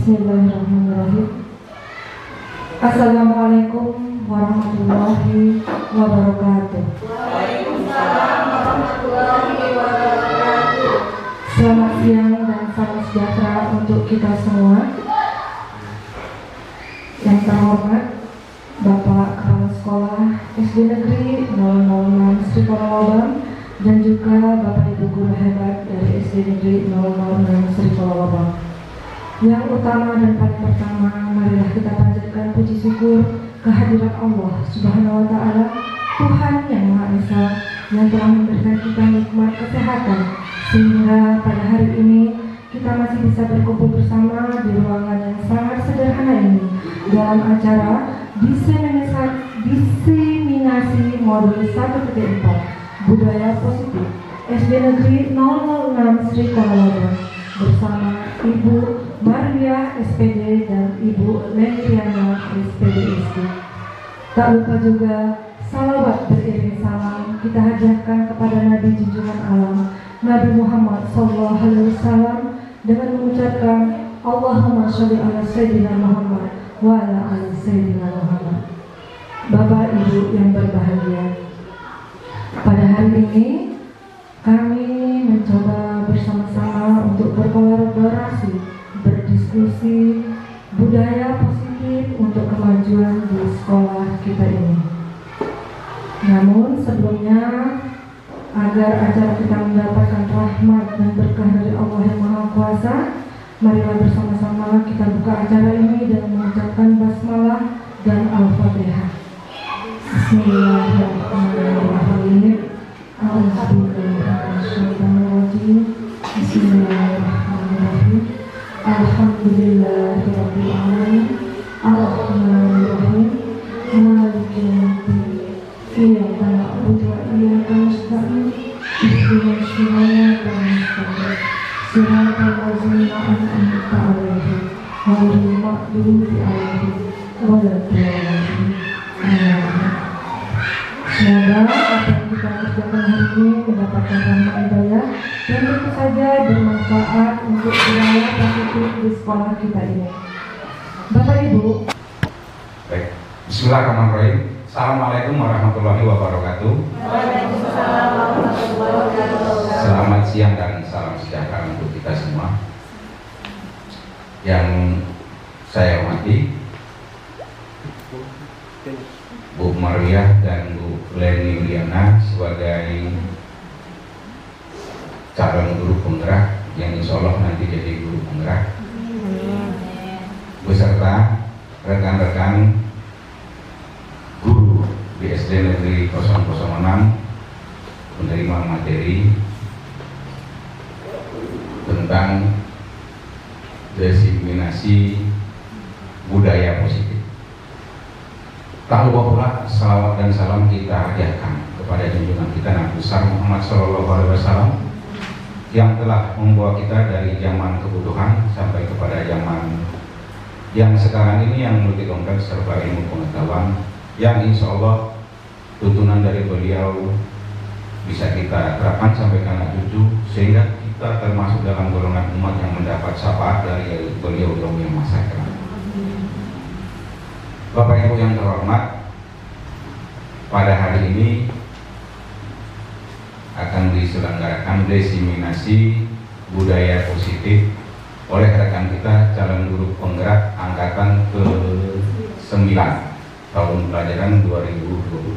Bismillahirrahmanirrahim. Assalamualaikum warahmatullahi wabarakatuh. Waalaikumsalam warahmatullahi wabarakatuh. Selamat siang dan salam sejahtera untuk kita semua. Yang terhormat Bapak Kepala Sekolah SD Negeri 006 Sri Kolobang dan juga Bapak Ibu Guru hebat dari SD Negeri 006 Sri Kolobang. Yang utama dan paling pertama, marilah kita panjatkan puji syukur kehadirat Allah Subhanahu wa Ta'ala, Tuhan yang Maha Esa, yang telah memberikan kita nikmat kesehatan sehingga pada hari ini kita masih bisa berkumpul bersama di ruangan yang sangat sederhana ini dalam acara diseminasi modul 1.4 budaya positif SD Negeri 006 Sri Kolobang bersama Ibu Maria SPD dan Ibu Leniana SPD. Tak lupa juga salawat beriring salam kita hadiahkan kepada Nabi junjungan alam Nabi Muhammad SAW dengan mengucapkan Allahumma sholli ala Sayyidina Muhammad wa ala ali Sayyidina Muhammad. Bapak Ibu yang berbahagia, pada hari ini kami mencoba bersama-sama untuk berkolaborasi, berdiskusi budaya positif untuk kemajuan di sekolah kita ini. Namun sebelumnya, agar acara kita mendapatkan rahmat dan berkah dari Allah yang Maha Kuasa, marilah bersama-sama kita buka acara ini dengan mengucapkan basmalah dan al-fatihah. Bismillahirrahmanirrahim. Bismillahirrahmanirrahim. Alhamdulillahirabbil alamin. Arrahmanirrahim. Maliki yaumiddin. Iyyaka na'budu wa iyyaka nasta'in. Ihdinas siratal mustaqim. Siratal ladzina an'amta 'alaihim ghairil maghdubi 'alaihim waladdallin. Semoga apa yang kita kerjakan hari ini mendapatkan rahmat hidayah dan tentu saja bermanfaat untuk budaya positif di sekolah kita ini. Bapak Ibu. Baik, Bismillahirrahmanirrahim. Assalamualaikum warahmatullahi wabarakatuh. Waalaikumsalam warahmatullahi wabarakatuh. Selamat siang dan salam sejahtera untuk kita semua. Yang saya hormati Bu Maria dan Bu Leni Liana sebagai calon guru penggerak yang insya Allah nanti jadi guru penggerak, beserta rekan-rekan guru di SD Negeri 006 menerima materi tentang diseminasi budaya positif. Tak lupa pula salawat dan salam kita hadiahkan kepada junjungan kita Nabi besar Muhammad SAW yang telah membawa kita dari zaman kebutuhan sampai kepada zaman yang sekarang ini yang multi kompleks serba ilmu pengetahuan, yang insya Allah tuntunan dari beliau bisa kita terapkan sampai ke anak cucu sehingga kita termasuk dalam golongan umat yang mendapat syafaat dari beliau yang masa kelak. Bapak Ibu yang terhormat, pada hari ini akan diselenggarakan diseminasi budaya positif oleh rekan kita calon guru penggerak angkatan ke-9 tahun pelajaran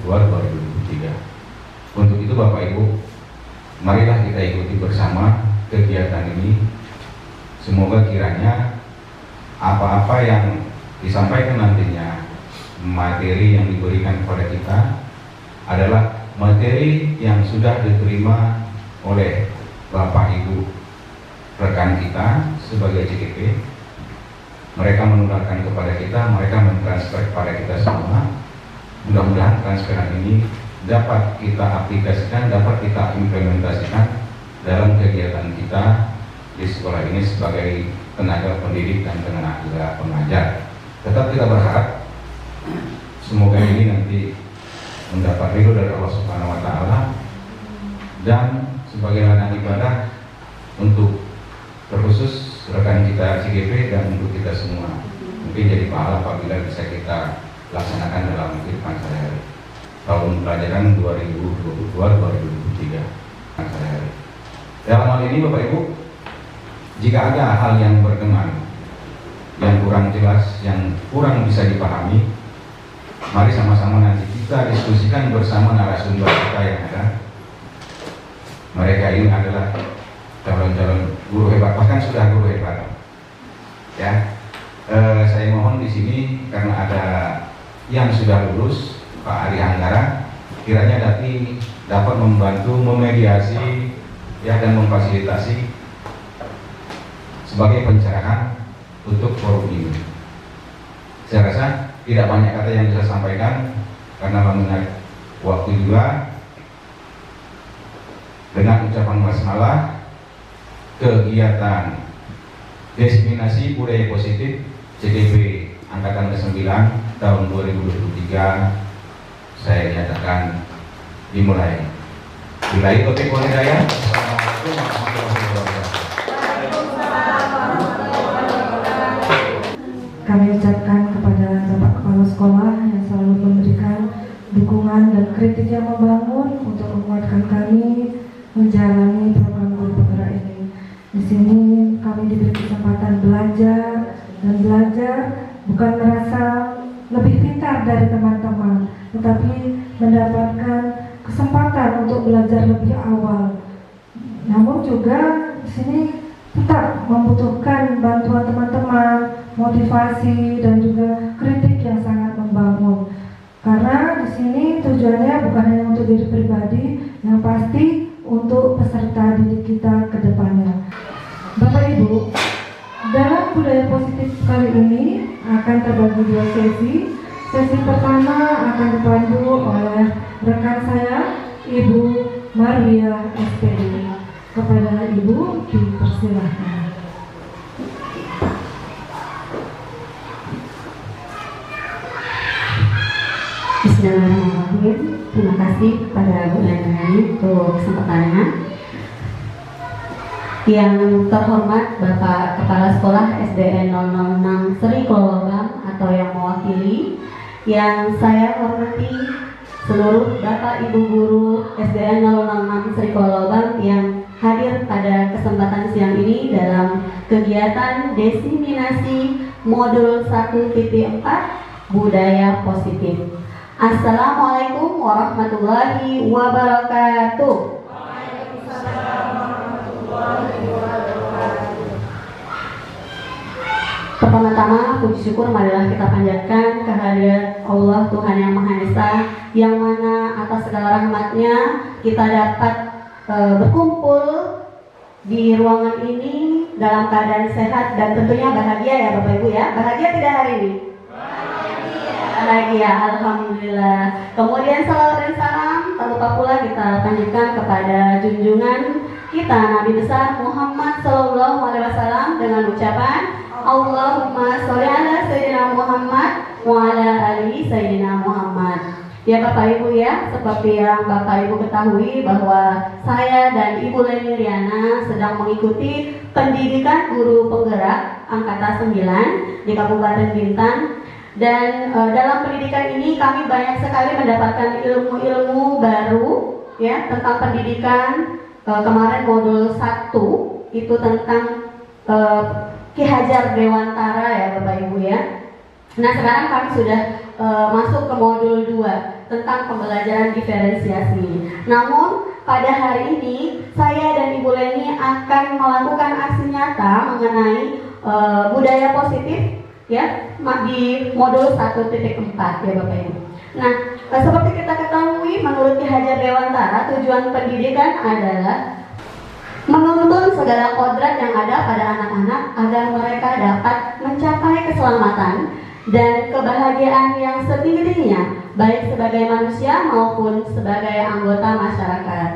2022-2023. Untuk itu Bapak Ibu, marilah kita ikuti bersama kegiatan ini. Semoga kiranya apa-apa yang disampaikan nantinya, materi yang diberikan kepada kita adalah materi yang sudah diterima oleh Bapak Ibu rekan kita sebagai CGP. Mereka menularkan kepada kita, mereka mentransfer kepada kita semua. Mudah-mudahan transferan ini dapat kita aplikasikan, dapat kita implementasikan dalam kegiatan kita di sekolah ini sebagai tenaga pendidik dan tenaga pengajar. Tetap kita berharap semoga ini nanti mendapat ridho dari Allah Subhanahu wa Ta'ala dan sebagai ladang ibadah untuk terkhusus rekan kita CGP dan untuk kita semua. Mungkin jadi pahala apabila bisa kita laksanakan dalam kehidupan sehari-hari. Tahun pelajaran 2022-2023 sehari-hari. Dalam hal ini Bapak Ibu, jika ada hal yang berkenan, yang kurang jelas, yang kurang bisa dipahami, mari sama-sama nanti kita diskusikan bersama narasumber kita yang ada. Mereka ini adalah calon-calon guru hebat, bahkan sudah guru hebat. Ya, saya mohon di sini karena ada yang sudah lulus, Pak Ari Anggara, kiranya dapat membantu memediasi ya dan memfasilitasi sebagai pencerahan untuk forum ini. Saya rasa tidak banyak kata yang bisa sampaikan karena mengingat waktu juga. Dengan ucapan basmalah, kegiatan diseminasi budaya positif CGP Angkatan ke-9 tahun 2023 saya nyatakan dimulai. Billahi taufiq wal hidayah. Assalamualaikum warahmatullahi wabarakatuh. Kami ucapkan kepada Bapak Kepala Sekolah yang selalu memberikan dukungan dan kritik yang membangun untuk menguatkan kami menjalani program guru penggerak ini. Di sini kami diberi kesempatan belajar dan belajar bukan merasa lebih pintar dari teman-teman, tetapi mendapatkan kesempatan untuk belajar lebih awal. Namun juga di sini tetap membutuhkan bantuan teman-teman, motivasi dan juga kritik yang sangat membangun. Karena di sini tujuannya bukan hanya untuk diri pribadi, yang pasti untuk peserta didik kita ke depannya. Bapak Ibu, dalam budaya positif kali ini akan terbagi dua sesi. Sesi pertama akan dipandu oleh rekan saya, Ibu Maria SPD. Kepada Ibu dipersilahkan. Bismillahirrahmanirrahim. Terima kasih kepada Bu Nani untuk kesempatannya. Yang terhormat Bapak Kepala Sekolah SDN 006 Sri Kolobam atau yang mewakili, yang saya hormati seluruh Bapak Ibu Guru SDN 006 Sri Kolobam yang hadir pada kesempatan siang ini dalam kegiatan diseminasi modul 1.4 budaya positif. Assalamualaikum warahmatullahi wabarakatuh. Waalaikumsalam warahmatullahi wabarakatuh. Pertama-tama puji syukur marilah kita panjatkan kehadirat Allah Tuhan Yang Maha Esa, yang mana atas segala rahmatnya kita dapat berkumpul di ruangan ini dalam keadaan sehat dan tentunya bahagia ya Bapak Ibu ya. Bahagia tidak hari ini? Bahagia, alhamdulillah. Kemudian salawat dan salam tak lupa pula kita panjatkan kepada junjungan kita Nabi besar Muhammad Sallallahu Alaihi Wasallam dengan ucapan Allahumma sholli ala Sayyidina Muhammad wa ala ali Sayyidina Muhammad. Ya Bapak Ibu ya, seperti yang Bapak Ibu ketahui bahwa saya dan Ibu Leni Riana sedang mengikuti pendidikan guru penggerak Angkatan 9 di Kabupaten Bintan. Dan dalam pendidikan ini kami banyak sekali mendapatkan ilmu-ilmu baru ya tentang pendidikan. Kemarin modul 1 itu tentang Ki Hajar Dewantara ya Bapak Ibu ya. Nah sekarang kami sudah masuk ke modul 2 tentang pembelajaran diferensiasi. Namun pada hari ini saya dan Ibu Leni akan melakukan aksi nyata mengenai budaya positif ya di modul 1.4 ya Bapak Ibu. Nah, seperti kita ketahui menurut Ki Hajar Dewantara, tujuan pendidikan adalah menuntun segala kodrat yang ada pada anak-anak agar mereka dapat mencapai keselamatan dan kebahagiaan yang setinggi-tingginya, baik sebagai manusia maupun sebagai anggota masyarakat.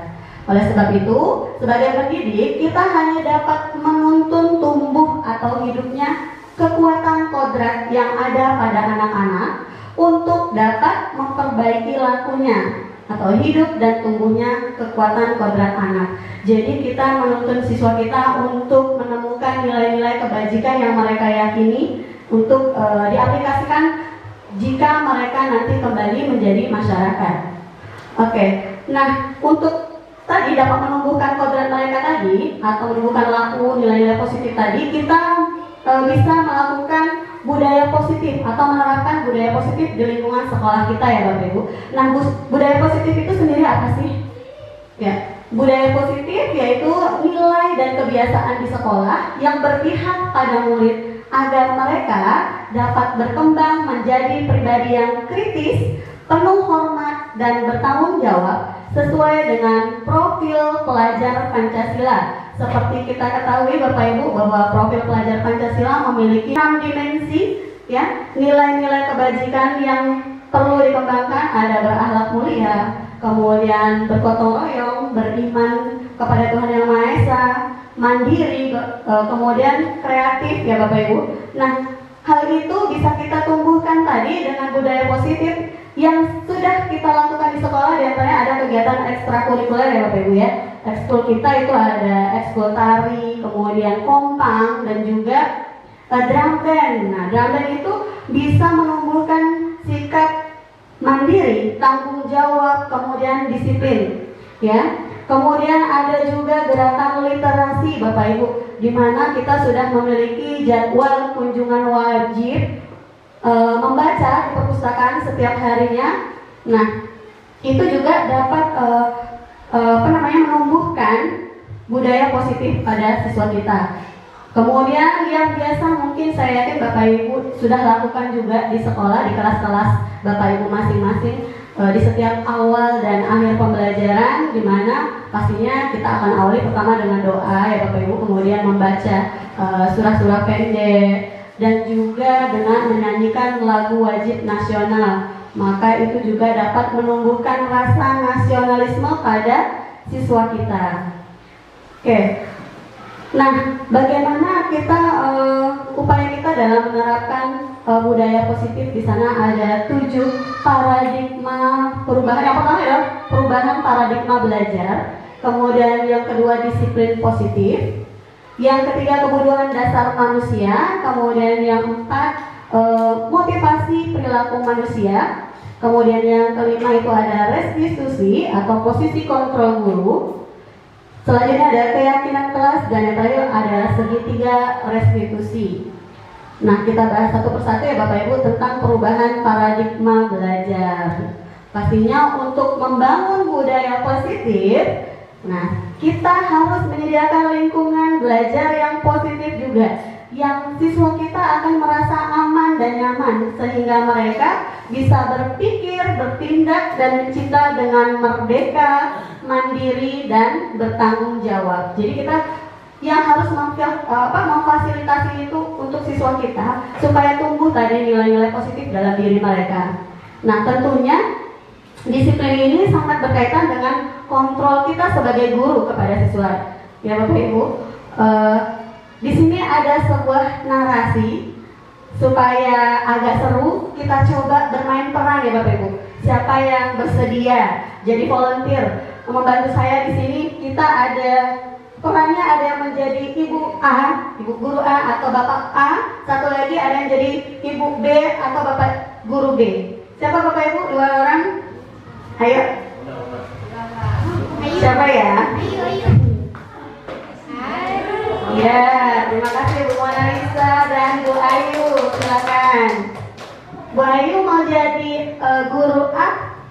Oleh sebab itu, sebagai pendidik, kita hanya dapat menuntun tumbuh atau hidupnya kekuatan kodrat yang ada pada anak-anak untuk dapat memperbaiki lakunya atau hidup dan tumbuhnya kekuatan kodrat anak. Jadi kita menuntun siswa kita untuk menemukan menerapkan nilai-nilai kebajikan yang mereka yakini untuk diaplikasikan jika mereka nanti kembali menjadi masyarakat. Oke, nah untuk tadi dapat menumbuhkan kodrat mereka tadi atau menumbuhkan laku nilai-nilai positif tadi, kita bisa melakukan budaya positif atau menerapkan budaya positif di lingkungan sekolah kita ya Bapak Ibu. Nah, budaya positif itu sendiri apa sih? Ya, budaya positif yaitu nilai dan kebiasaan di sekolah yang berpihak pada murid agar mereka dapat berkembang menjadi pribadi yang kritis, penuh hormat dan bertanggung jawab sesuai dengan profil pelajar Pancasila. Seperti kita ketahui Bapak Ibu bahwa profil pelajar Pancasila memiliki 6 dimensi ya, nilai-nilai kebajikan yang perlu dikembangkan, ada berakhlak mulia, kemudian bergotong royong, beriman kepada Tuhan Yang Maha Esa, mandiri, kemudian kreatif ya Bapak Ibu. Nah, hal itu bisa kita tumbuhkan tadi dengan budaya positif yang sudah kita lakukan di sekolah. Di antaranya ada kegiatan ekstrakurikuler ya Bapak Ibu ya. Ekskul kita itu ada ekskul tari, kemudian kompang, dan juga drum band. Nah, drum band itu bisa menumbuhkan sikap mandiri, tanggung jawab, kemudian disiplin ya. Kemudian ada juga gerakan literasi Bapak Ibu, di mana kita sudah memiliki jadwal kunjungan wajib membaca di perpustakaan setiap harinya. Nah, itu juga dapat menumbuhkan budaya positif pada siswa kita. Kemudian yang biasa mungkin saya yakin Bapak Ibu sudah lakukan juga di sekolah, di kelas-kelas Bapak Ibu masing-masing, di setiap awal dan akhir pembelajaran, di mana pastinya kita akan awali pertama dengan doa ya Bapak Ibu, kemudian membaca surah-surah pendek, dan juga dengan menyanyikan lagu wajib nasional. Maka itu juga dapat menumbuhkan rasa nasionalisme pada siswa kita. Oke. Nah, bagaimana kita upaya kita dalam menerapkan budaya positif? Di sana ada 7 paradigma perubahan. Yang pertama adalah perubahan paradigma belajar. Kemudian yang kedua disiplin positif. Yang ketiga kebutuhan dasar manusia. Kemudian yang keempat motivasi perilaku manusia. Kemudian yang kelima itu ada restitusi atau posisi kontrol guru. Selanjutnya ada keyakinan kelas, dan yang terakhir ada segitiga restitusi. Nah, kita bahas satu persatu ya Bapak Ibu tentang perubahan paradigma belajar. Pastinya untuk membangun budaya positif, nah kita harus menyediakan lingkungan belajar yang positif juga, yang siswa kita akan merasa aman dan nyaman, sehingga mereka bisa berpikir, bertindak, dan mencipta dengan merdeka, mandiri, dan bertanggung jawab. Jadi kita yang harus memfasilitasi itu untuk siswa kita supaya tumbuh tadi nilai-nilai positif dalam diri mereka. Nah, tentunya disiplin ini sangat berkaitan dengan kontrol kita sebagai guru kepada siswa. Ya Bapak Ibu, di sini ada sebuah narasi supaya agak seru. Kita coba bermain peran ya Bapak Ibu. Siapa yang bersedia jadi volunteer membantu saya di sini? Kita ada perannya, ada yang menjadi Ibu A, Ibu Guru A atau Bapak A. Satu lagi ada yang jadi Ibu B atau Bapak Guru B. Siapa Bapak Ibu? 2 orang. Ayo. Siapa ya? Ya, terima kasih Bu Mona Lisa dan Bu Ayu. Silakan. Bu Ayu mau jadi guru A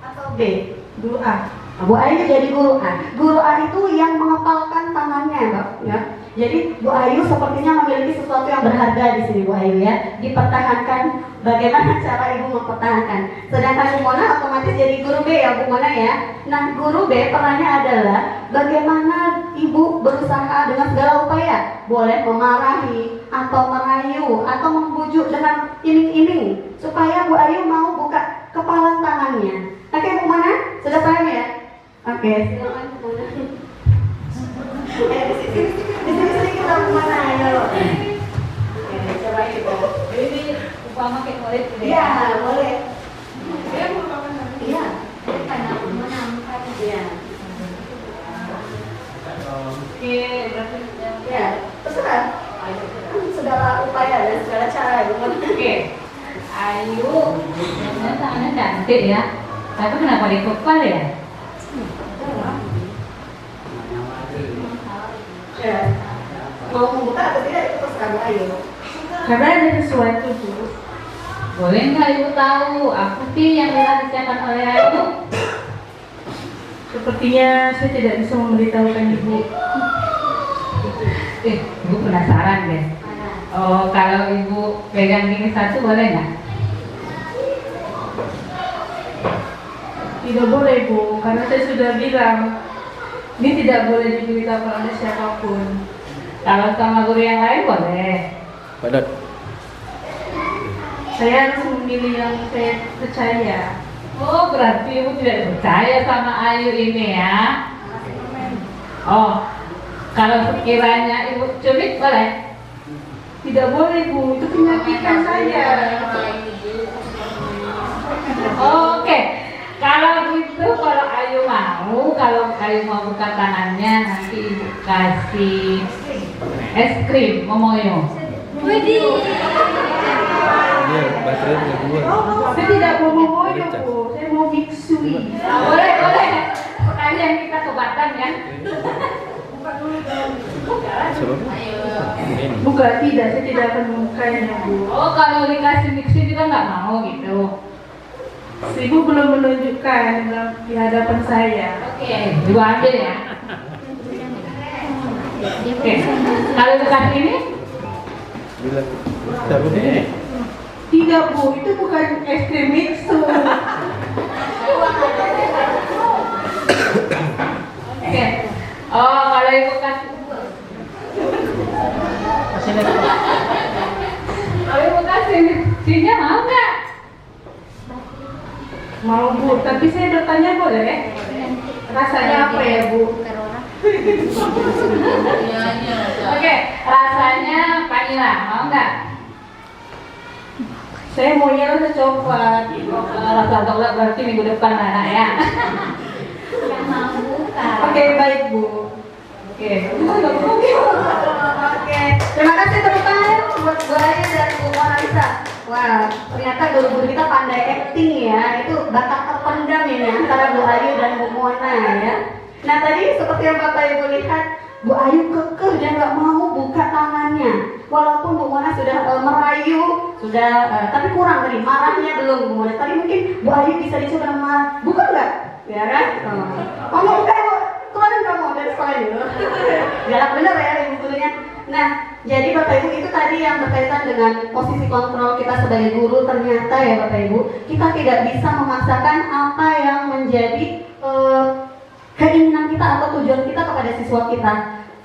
atau B? Guru A. Bu Ayu jadi guru A. Guru A itu yang mengepalkan tangannya, Mbak. Ya. Jadi Bu Ayu sepertinya memiliki sesuatu yang berharga di sini, Bu Ayu ya. Dipertahankan. Bagaimana cara Ibu mempertahankan? Sedangkan Bu Mona otomatis jadi guru B ya, Bu Mona ya. Nah, guru B perannya adalah bagaimana Ibu berusaha dengan segala upaya, boleh memarahi atau merayu atau membujuk dengan iming-iming supaya Bu Ayu mau buka kepalan tangannya. Oke, Bu Mona, sudah paham ya? Oke, silakan Bu Mona. Di sini kita Bu Mona, ayo. Oke, coba Ibu. Ini upama kayak murid gitu ya? Iya, boleh. Dia merupakan Iya. karena menangkap Iya. Oke, berarti Ya, terserah. Ayu, biasanya tangannya cantik ya. Tapi kenapa dikepal ya? Ya. Mau membuka atau tidak itu terserah Bu Ayu. Karena ada sesuatu Bu. Boleh nggak Ibu tahu? Apa sih yang dirahasiakan oleh Ayu? Sepertinya saya tidak bisa memberitahukan Ibu. Ibu penasaran deh. Oh, kalau Ibu pegang gini satu boleh nggak? Tidak boleh Bu, karena saya sudah bilang ini tidak boleh diberitahukan oleh siapapun. Kalau sama guru yang lain boleh. Padat. Saya harus memilih yang saya percaya. Oh, berarti Ibu tidak percaya sama Ayu ini ya? Oh, kalau sekiranya Ibu cubit boleh? Tidak boleh Bu, itu menyakitkan saya. Oke, kalau gitu kalau Ayu mau buka tangannya nanti Ibu kasih es krim Momoyo. Iya, baterainya dua. Saya tidak mau memoyo Bu, saya mau mixui. Boleh. Sekalian kita ke Batam ya. Sebabnya? Ini. Buka, tidak, saya tidak akan membukanya Bu. Oh, kalau dikasih mixi juga nggak mau gitu. Ibu belum menunjukkan di hadapan saya. Oke, Ibu ambil ya. Oke, kalau dikasih ini? Bila. Taruh ini. Tidak Bu, itu bukan es krim mixu. Oke. Oh, kalau Ibu kasih kalau Ibu kasih mixi-nya mau nggak? Mau Bu, tapi saya bertanya boleh? Rasanya apa ya Bu? Oke, rasanya vanilla, mau nggak? Saya maunya rasa coklat. Rasa coklat berarti minggu depan anak ya. Yang mau buka. Oke, baik Bu. Oke. Oke, terima kasih tepuk tangan buat Bu Ayu dan Bu Marisa. Wah, ternyata guru-guru kita pandai acting ya. Itu bakat terpendam ini antara Bu Ayu dan Bu Mona ya. Nah tadi seperti yang Bapak Ibu lihat, Bu Ayu kekeh dan nggak mau buka tangannya. Walaupun Bu Mona sudah merayu, tapi kurang tadi marahnya belum Bu Mona. Tadi mungkin Bu Ayu bisa dicoba marah, buka nggak? Ya kan? Oh mau buka Bu, keluarin kamu dari sekolah dulu. Galak bener ya Ibu gurunya. Nah, jadi Bapak Ibu itu tadi yang berkaitan dengan posisi kontrol kita sebagai guru. Ternyata ya Bapak Ibu, kita tidak bisa memaksakan apa yang menjadi keinginan kita atau tujuan kita kepada siswa kita.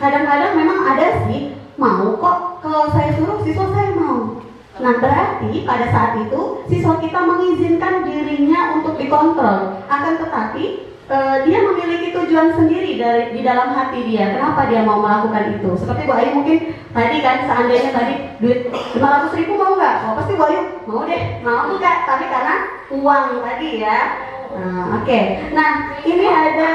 Kadang-kadang memang ada sih, mau kok kalau saya suruh siswa saya mau. Nah berarti pada saat itu siswa kita mengizinkan dirinya untuk dikontrol. Akan tetapi dia memiliki tujuan sendiri di dalam hati dia. Kenapa dia mau melakukan itu? Seperti Bu Ayu mungkin tadi kan, seandainya tadi duit 500.000 mau nggak? Oh pasti Bu Ayu mau deh, mau nggak? Tapi karena uang tadi ya. Oke. Nah ini ada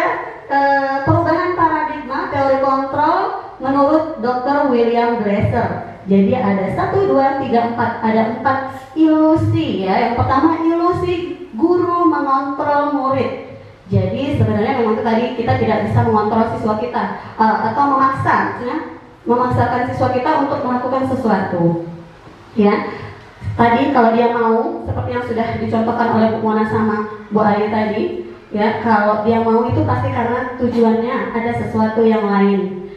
perubahan paradigma teori kontrol menurut Dr. William Glasser. Jadi ada 1, 2, 3, 4, ada 4 ilusi ya. Yang pertama ilusi guru mengontrol murid. Jadi sebenarnya memang itu tadi kita tidak bisa mengontrol siswa kita atau memaksakan siswa kita untuk melakukan sesuatu. Ya. Tadi kalau dia mau, seperti yang sudah dicontohkan oleh Bu Mona sama Bu Ayu tadi, ya kalau dia mau itu pasti karena tujuannya ada sesuatu yang lain.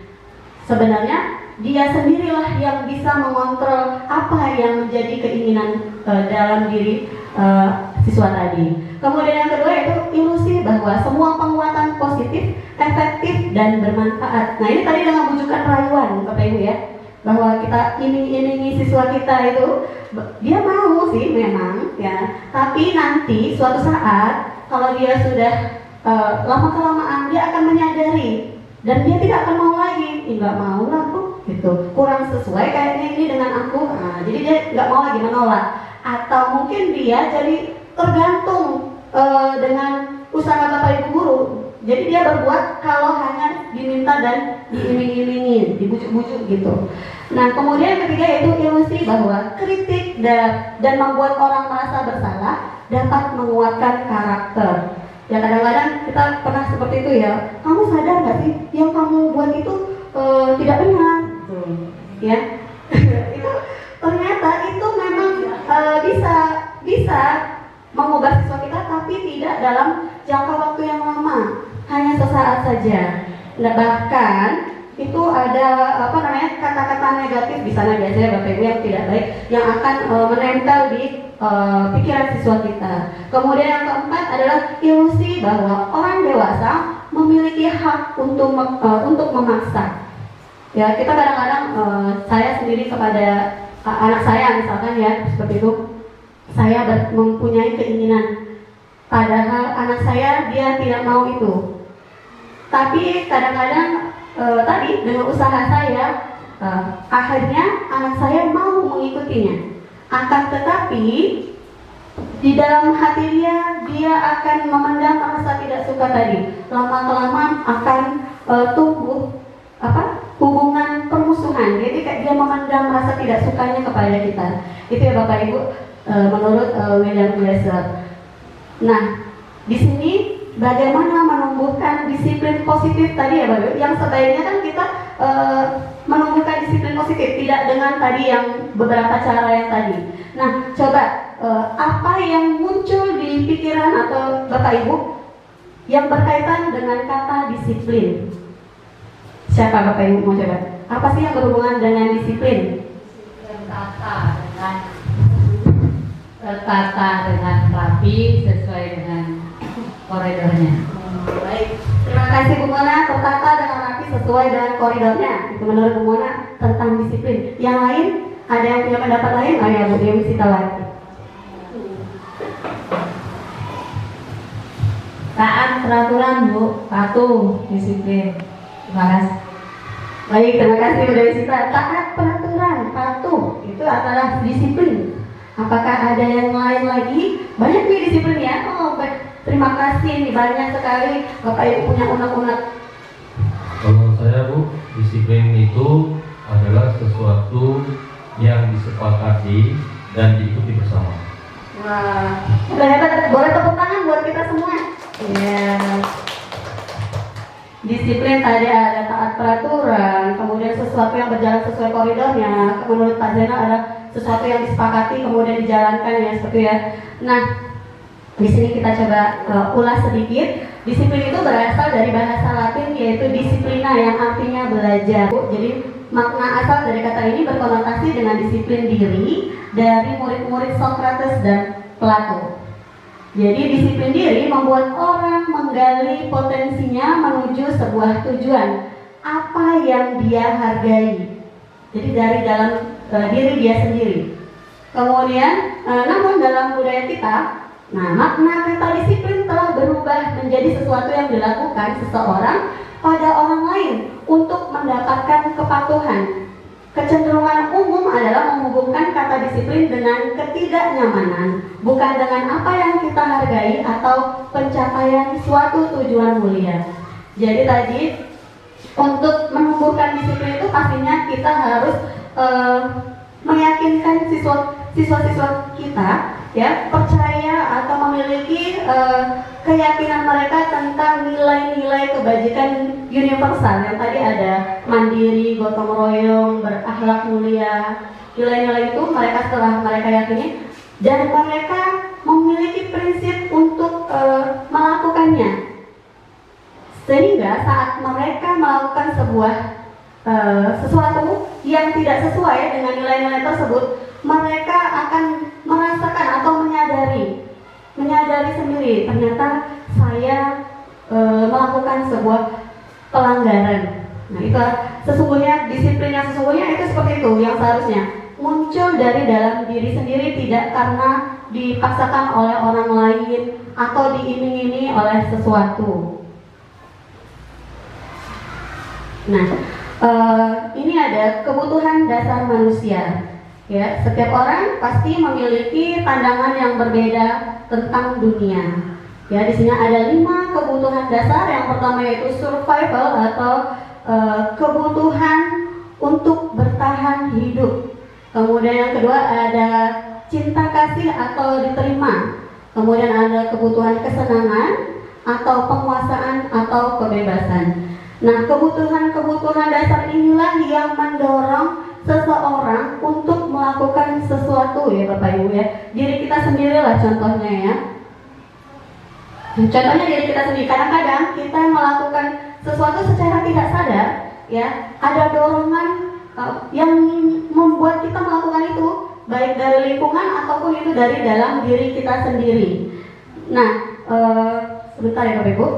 Sebenarnya dia sendirilah yang bisa mengontrol apa yang menjadi keinginan dalam diri siswa tadi. Kemudian yang kedua yaitu ilusi bahwa semua penguatan positif, efektif dan bermanfaat. Nah ini tadi dengan bujukan rayuan Bapak Ibu ya, bahwa kita iming-imingi siswa kita itu dia mau sih memang ya, tapi nanti suatu saat kalau dia sudah lama-kelamaan dia akan menyadari dan dia tidak akan mau lagi. Nggak mau lah Bu, gitu, kurang sesuai kayaknya ini dengan aku. Nah, jadi dia nggak mau lagi, menolak. Atau mungkin dia jadi tergantung dengan usaha Bapak Ibu guru. Jadi dia berbuat kalau hanya diminta dan diiming-imingi, dibujuk-bujuk gitu. Nah kemudian yang ketiga yaitu ilusi bahwa kritik dan membuat orang merasa bersalah dapat menguatkan karakter. Ya kadang-kadang kita pernah seperti itu ya. Kamu sadar nggak sih yang kamu buat itu tidak benar? Ya, itu ternyata itu memang bisa mengubah siswa kita, tapi tidak dalam jangka waktu yang lama, hanya sesaat saja. Nah, bahkan itu ada kata-kata negatif di sana biasanya Bapak Ibu yang tidak baik yang akan menempel di pikiran siswa kita. Kemudian yang keempat adalah ilusi bahwa orang dewasa memiliki hak untuk memaksa. Ya, kita kadang-kadang saya sendiri kepada anak saya misalkan ya seperti itu, saya mempunyai keinginan, padahal anak saya dia tidak mau itu. Tapi kadang-kadang tadi dengan usaha saya akhirnya anak saya mau mengikutinya. Akan tetapi di dalam hati dia akan memendam rasa tidak suka tadi. Lama-kelamaan akan tumbuh hubungan permusuhan. Jadi kayak dia memendam rasa tidak sukanya kepada kita. Itu ya Bapak Ibu menurut William Glasser. Nah, di sini bagaimana menumbuhkan disiplin positif tadi ya Bapak Ibu? Yang sebaiknya kan kita menumbuhkan disiplin positif, tidak dengan tadi yang beberapa cara yang tadi. Nah, coba apa yang muncul di pikiran atau Bapak Ibu yang berkaitan dengan kata disiplin? Siapa Bapak Ibu mau coba? Apa sih yang berhubungan dengan disiplin? Tertata dengan rapi sesuai dengan koridornya. Baik, terima kasih Bu Mona. Tertata dengan rapi sesuai dengan koridornya. Itu menurut Bu Mona tentang disiplin. Yang lain ada yang punya pendapat lain? Oh ya Bu Dewi Sitawati. Taat peraturan Bu, patuh, disiplin. Terima kasih. Baik, terima kasih Bu Dewi Sita. Taat peraturan, patuh, itu adalah disiplin. Apakah ada yang lain lagi? Banyak nih disiplin ya. Oh, baik. Terima kasih, nih banyak sekali Bapak Ibu punya unek-unek. Kalau saya Bu, disiplin itu adalah sesuatu yang disepakati dan diikuti bersama. Wah, udah hebat. Boleh tepuk tangan buat kita semua. Iya. Disiplin tadi ada taat peraturan, kemudian sesuatu yang berjalan sesuai koridornya. Menurut Pak Zainal ada sesuatu yang disepakati kemudian dijalankan ya seperti ya. Nah, di sini kita coba ulas sedikit. Disiplin itu berasal dari bahasa Latin yaitu disiplina yang artinya belajar. Jadi makna asal dari kata ini berkonotasi dengan disiplin diri dari murid-murid Socrates dan Plato. Jadi disiplin diri membuat orang menggali potensinya menuju sebuah tujuan, apa yang dia hargai. Jadi dari dalam diri dia sendiri. Kemudian, namun dalam budaya kita, makna kata disiplin telah berubah menjadi sesuatu yang dilakukan seseorang pada orang lain untuk mendapatkan kepatuhan. Kecenderungan umum adalah menghubungkan kata disiplin dengan ketidaknyamanan, bukan dengan apa yang kita hargai atau pencapaian suatu tujuan mulia. Jadi tadi untuk menumbuhkan disiplin itu pastinya kita harus meyakinkan siswa-siswa kita ya percaya atau memiliki keyakinan mereka tentang nilai-nilai kebajikan universal yang tadi ada mandiri, gotong royong, berakhlak mulia. Nilai-nilai itu mereka setelah mereka yakini dan mereka memiliki prinsip untuk melakukannya, sehingga saat mereka melakukan sesuatu yang tidak sesuai dengan nilai-nilai tersebut, mereka akan merasakan atau menyadari sendiri ternyata saya melakukan sebuah pelanggaran. Nah, itu sesungguhnya disiplin yang sesungguhnya itu seperti itu yang seharusnya muncul dari dalam diri sendiri, tidak karena dipaksakan oleh orang lain atau diiming-imingi oleh sesuatu. Nah, ini ada kebutuhan dasar manusia. Ya, setiap orang pasti memiliki pandangan yang berbeda tentang dunia. Ya, di sini ada 5 kebutuhan dasar. Yang pertama yaitu survival atau kebutuhan untuk bertahan hidup. Kemudian yang kedua ada cinta kasih atau diterima. Kemudian ada kebutuhan kesenangan atau penguasaan atau kebebasan. Nah, kebutuhan-kebutuhan dasar inilah yang mendorong seseorang untuk melakukan sesuatu ya Bapak Ibu ya. Diri kita sendirilah contohnya ya. Contohnya diri kita sendiri. Kadang-kadang kita melakukan sesuatu secara tidak sadar ya. Ada dorongan yang membuat kita melakukan itu, baik dari lingkungan ataupun itu dari dalam diri kita sendiri. Nah, sebentar ya Bapak Ibu.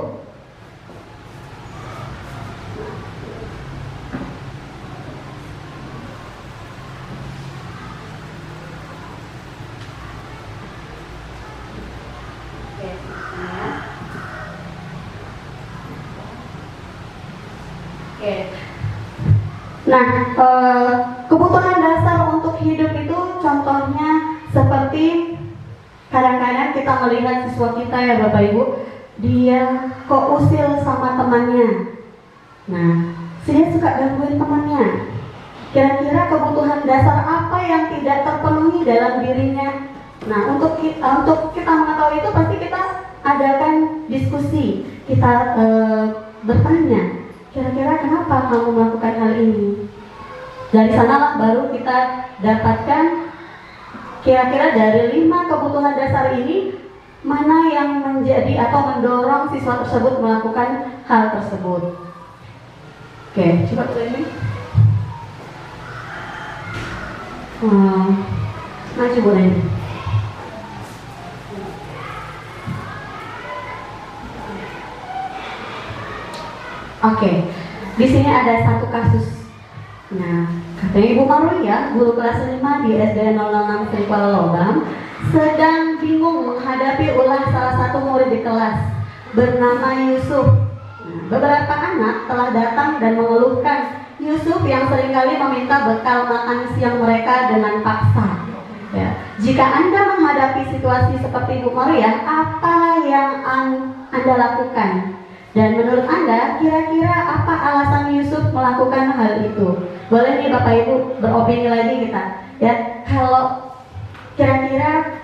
Nah, kebutuhan dasar untuk hidup itu contohnya seperti kadang-kadang kita melihat siswa kita ya Bapak Ibu, dia kok usil sama temannya. Nah, dia suka gangguin temannya. Kira-kira kebutuhan dasar apa yang tidak terpenuhi dalam dirinya? Nah, untuk kita mengetahui itu pasti kita adakan diskusi, kita bertanya. Kira-kira kenapa kamu melakukan hal ini? Dari sanalah baru kita dapatkan kira-kira dari 5 kebutuhan dasar ini mana yang menjadi atau mendorong siswa tersebut melakukan hal tersebut. Oke, coba tuh ini. Maju boleh. Oke, di sini ada satu kasus. Nah, katanya Ibu Maria, guru kelas 5 di SD 006 Sri Kuala Lobam, sedang bingung menghadapi ulah salah satu murid di kelas bernama Yusuf. Nah, beberapa anak telah datang dan mengeluhkan Yusuf yang seringkali meminta bekal makan siang mereka dengan paksa. Ya. Jika Anda menghadapi situasi seperti Ibu Maria, apa yang Anda lakukan? Dan menurut Anda, kira-kira apa alasan Yusuf melakukan hal itu? Boleh nih Bapak Ibu beropini lagi kita. Ya, kalau kira-kira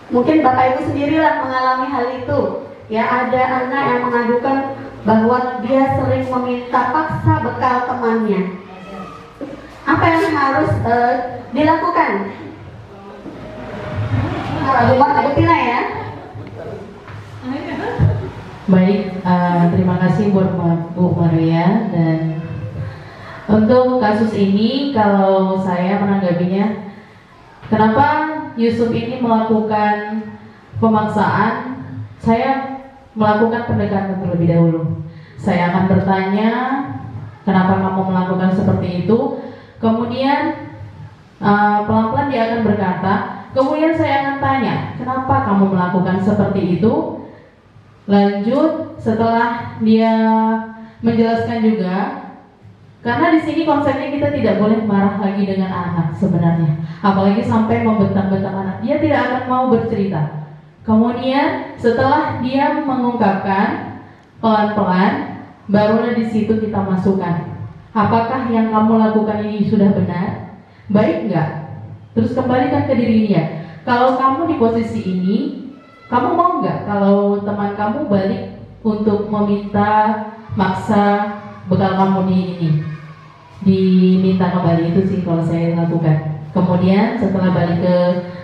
mungkin Bapak Ibu sendirilah mengalami hal itu. Ya, ada anak yang mengadukan bahwa dia sering meminta paksa bekal temannya. Apa yang harus dilakukan? Bu Tina ya. Baik, terima kasih buat Bu Maria. Dan untuk kasus ini kalau saya menanggapinya, kenapa Yusuf ini melakukan pemaksaan, saya melakukan pendekatan terlebih dahulu. Saya akan bertanya, kenapa kamu melakukan seperti itu? Kemudian pelan-pelan dia akan berkata, kemudian saya akan tanya, kenapa kamu melakukan seperti itu? Lanjut, setelah dia menjelaskan juga, karena di sini konsepnya kita tidak boleh marah lagi dengan anak sebenarnya, apalagi sampai membentak-bentak anak. Dia tidak akan mau bercerita. Kemudian setelah dia mengungkapkan pelan-pelan, barulah di situ kita masukkan, apakah yang kamu lakukan ini sudah benar, baik enggak? Terus kembalikan ke dirinya. Kalau kamu di posisi ini, kamu mau nggak kalau teman kamu balik untuk meminta maksa bekal kamu di ini, diminta kembali? Itu sih kalau saya lakukan. Kemudian setelah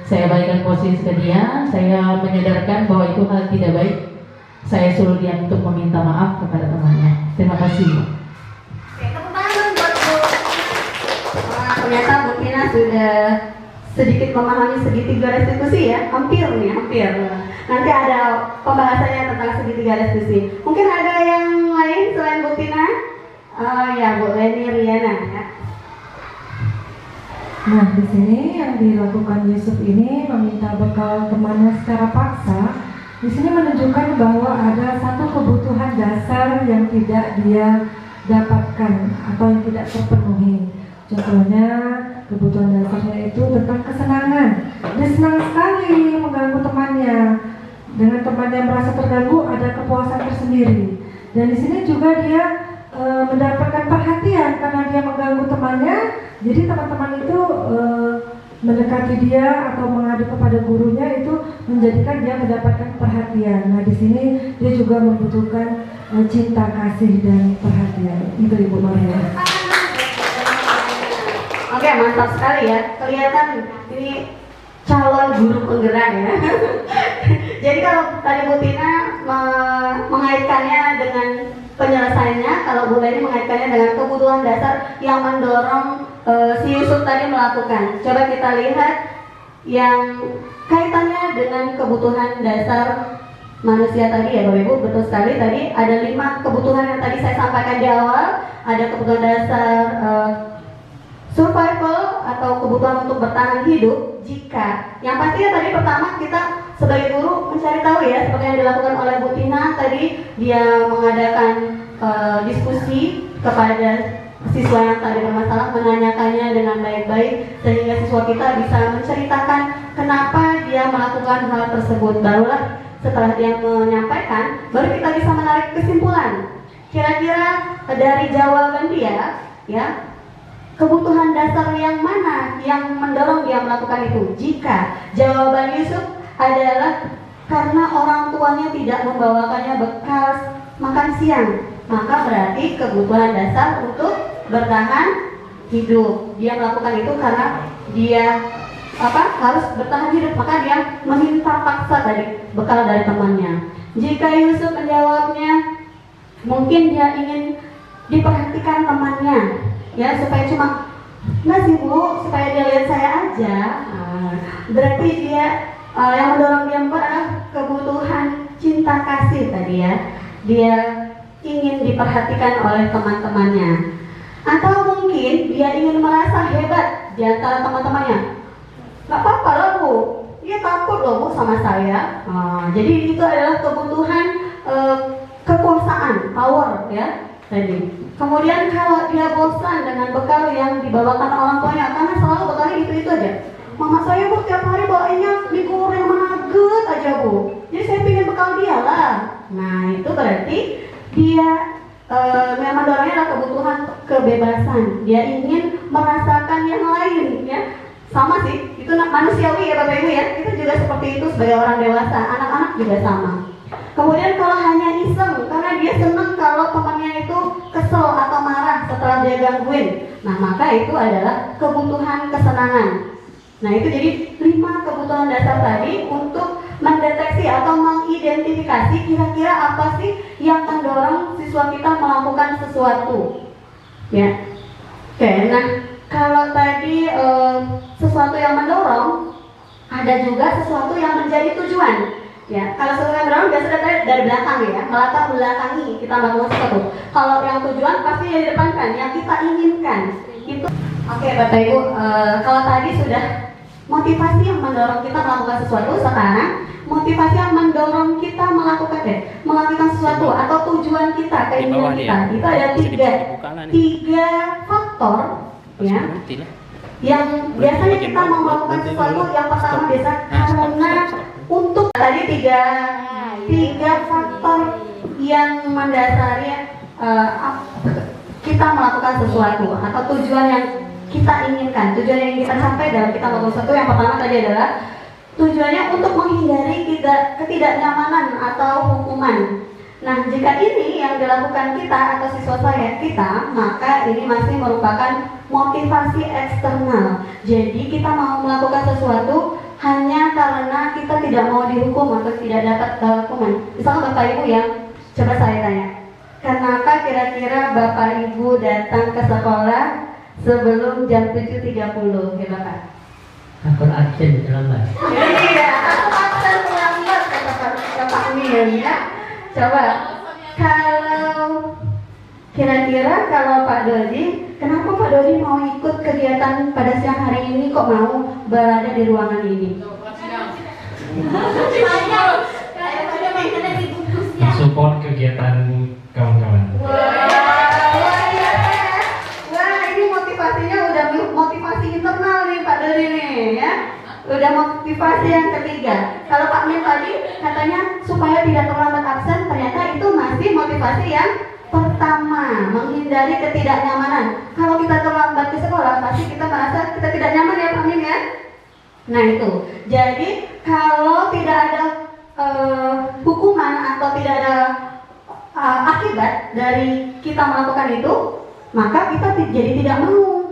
saya balikan posisi ke dia, saya menyadarkan bahwa itu hal tidak baik. Saya suruh dia untuk meminta maaf kepada temannya. Terima kasih. Oke, tepuk tangan buat Bu. Wah, ternyata Bu Tina sudah sedikit memahami segitiga restitusi ya, hampir. Nanti ada pembahasannya tentang segitiga restitusi. Mungkin ada yang lain selain Bu Tina? Ya, Bu Leni Riana ya. Nah, di sini yang dilakukan Yusuf ini meminta bekal temannya secara paksa. Di sini menunjukkan bahwa ada satu kebutuhan dasar yang tidak dia dapatkan atau yang tidak terpenuhi. Contohnya kebutuhan dasarnya itu tentang kesenangan. Dia senang sekali mengganggu temannya. Dengan temannya merasa terganggu, ada kepuasan tersendiri. Dan di sini juga dia mendapatkan perhatian karena dia mengganggu temannya. Jadi teman-teman itu mendekati dia atau mengadu kepada gurunya itu menjadikan dia mendapatkan perhatian. Nah, di sini dia juga membutuhkan cinta kasih dan perhatian. Itu Ibu Maria. Oke, mantap sekali ya. Kelihatan ini calon guru penggerak ya. Jadi kalau tadi Bu Tina mengaitkannya dengan penyelesaiannya, kalau Bu Leni mengaitkannya dengan kebutuhan dasar yang mendorong si Yusuf tadi melakukan. Coba kita lihat yang kaitannya dengan kebutuhan dasar manusia tadi ya Bapak Ibu. Betul sekali, tadi ada 5 kebutuhan yang tadi saya sampaikan di awal. Ada kebutuhan dasar survival atau kebutuhan untuk bertahan hidup. Jika yang pastinya tadi pertama kita sebagai guru mencari tahu ya, seperti yang dilakukan oleh Bu Tina tadi, dia mengadakan diskusi kepada siswa yang tadi bermasalah, menanyakannya dengan baik-baik sehingga siswa kita bisa menceritakan kenapa dia melakukan hal tersebut. Barulah setelah dia menyampaikan, baru kita bisa menarik kesimpulan. Kira-kira dari jawaban dia, ya, kebutuhan dasar yang mana yang mendorong dia melakukan itu? Jika jawaban Yusuf adalah karena orang tuanya tidak membawakannya bekal makan siang, maka berarti kebutuhan dasar untuk bertahan hidup. Dia melakukan itu karena dia harus bertahan hidup, maka dia meminta paksa tadi bekal dari temannya. Jika Yusuf menjawabnya, mungkin dia ingin diperhatikan temannya, ya, supaya cuma nggak sih Bu, supaya dia lihat saya aja. Berarti dia yang mendorong dia adalah kebutuhan cinta kasih tadi ya. Dia ingin diperhatikan oleh teman-temannya, atau mungkin dia ingin merasa hebat di antara teman-temannya. Nggak apa-apa lah Bu, dia takut loh Bu sama saya. Jadi itu adalah kebutuhan kekuasaan, power ya tadi. Kemudian kalau dia bosan dengan bekal yang dibawakan orang tuanya, karena selalu bekalnya itu aja. Mama saya Bu tiap hari bawainnya mie goreng nugget aja Bu. Jadi saya pingin bekal dia lah. Nah itu berarti dia yang mendorongnya adalah kebutuhan kebebasan. Dia ingin merasakan yang lain ya. Sama sih, itu manusiawi ya Bapak Ibu ya. Kita juga seperti itu sebagai orang dewasa. Anak-anak juga sama. Kemudian kalau hanya iseng, karena dia senang kalau temannya itu kesel atau marah setelah dia gangguin, nah maka itu adalah kebutuhan kesenangan. Nah itu jadi 5 kebutuhan dasar tadi untuk mendeteksi atau mengidentifikasi kira-kira apa sih yang mendorong siswa kita melakukan sesuatu. Ya, oke. Nah kalau tadi sesuatu yang mendorong, ada juga sesuatu yang menjadi tujuan. Ya, kalau sesuatu yang mendorong biasanya dari belakang ya, melatar belakangi kita melakukan sesuatu. Kalau yang tujuan pasti yang di depan kan, yang kita inginkan itu. Oke Bapak Ibu, kalau tadi sudah motivasi yang mendorong kita melakukan sesuatu, sekarang motivasi yang mendorong kita melakukan sesuatu atau tujuan kita, keinginan kita. Itu ada 3 faktor ya. Yang biasanya kita mau melakukan sesuatu, yang pertama biasa karena untuk tadi 3 faktor yang mendasari kita melakukan sesuatu atau tujuan yang kita inginkan, tujuan yang kita capai dalam kita melakukan sesuatu. Yang pertama tadi adalah tujuannya untuk menghindari ketidaknyamanan atau hukuman. Nah, jika ini yang dilakukan kita atau siswa saya kita, maka ini masih merupakan motivasi eksternal. Jadi kita mau melakukan sesuatu hanya karena kita tidak mau dihukum atau tidak dapat hukuman. Misalnya Bapak Ibu yang coba saya tanya, kenapa kira-kira Bapak Ibu datang ke sekolah sebelum jam 7.30 ya Bapak? Takut absen terlambat. Iya, takut absen terlambat kata Pak Min ya. Coba kalau kira-kira kalau Pak Dodi, kenapa Pak Dodi mau ikut kegiatan pada siang hari ini, kok mau berada di ruangan ini? Support kegiatan kawan-kawan. Wah, ini motivasinya udah motivasi internal nih Pak Dodi nih ya. Udah motivasi yang ketiga. Kalau Pak Min tadi katanya supaya tidak terlambat absen, ternyata itu masih motivasi yang pertama, menghindari ketidaknyamanan. Kalau kita terlambat ke sekolah, pasti kita merasa kita tidak nyaman ya Pak Min ya. Nah itu, jadi kalau tidak ada hukuman atau tidak ada akibat dari kita melakukan itu, maka kita jadi tidak mau.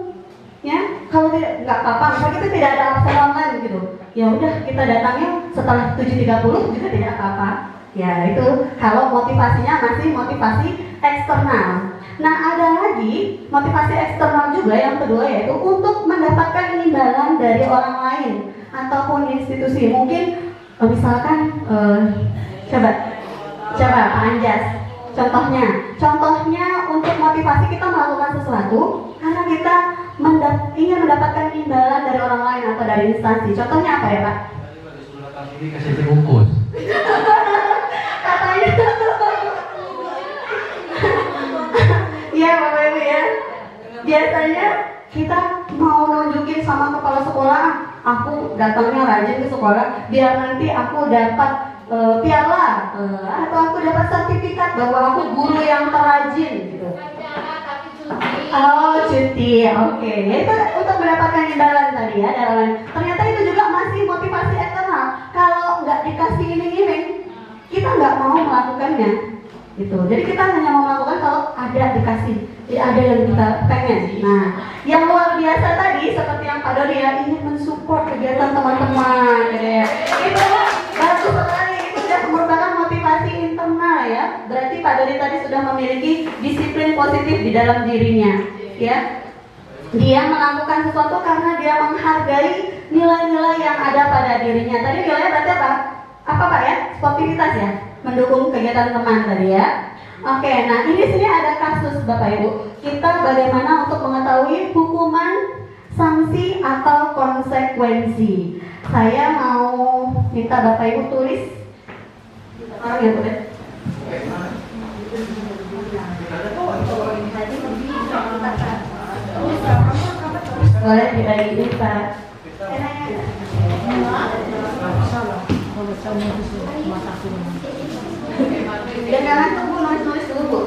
Ya, kalau tidak nggak apa-apa, misalnya kita tidak ada absen online gitu, ya udah kita datangnya setelah 7.30 juga tidak apa-apa. Ya itu kalau motivasinya masih motivasi eksternal. Nah ada lagi motivasi eksternal juga yang kedua, yaitu untuk mendapatkan imbalan dari orang lain ataupun institusi. Mungkin misalkan coba Pak Anjas, contohnya untuk motivasi kita melakukan sesuatu karena kita ingin mendapatkan imbalan dari orang lain atau dari instansi. Contohnya apa ya Pak? Kasih dibungkus. Katanya iya Bapak Ibu ya, biasanya kita mau nunjukin sama kepala sekolah, aku datangnya rajin ke sekolah biar nanti aku dapat piala atau aku dapat sertifikat bahwa aku guru yang terrajin gitu. Oh cuti, oke. Itu untuk mendapatkan imbalan tadi ya, dari lain. Ternyata itu juga masih motivasi eksternal. Kalau nggak dikasih iming-iming, kita nggak mau melakukannya. Gitu. Jadi kita hanya mau melakukan kalau ada dikasih, ada yang kita pengen. Nah, yang luar biasa tadi seperti yang Pak Dodi ya, ingin mensupport kegiatan teman-teman, gitu ya. Itu bagus sekali. Itu sudah merupakan motivasi internal ya. Berarti Pak Dodi tadi sudah memiliki disiplin positif di dalam dirinya, ya. Dia melakukan sesuatu karena dia menghargai nilai-nilai yang ada pada dirinya. Tadi nilainya berarti apa? Apa Pak ya? Sportivitas ya? Mendukung kegiatan teman tadi ya. Oke, nah ini sini ada kasus Bapak Ibu. Kita bagaimana untuk mengetahui hukuman, sanksi atau konsekuensi. Saya mau minta Bapak Ibu tulis. Orang ya boleh. Boleh dibagi ini Pak. Dan jangan tunggu nulis dulu Bu.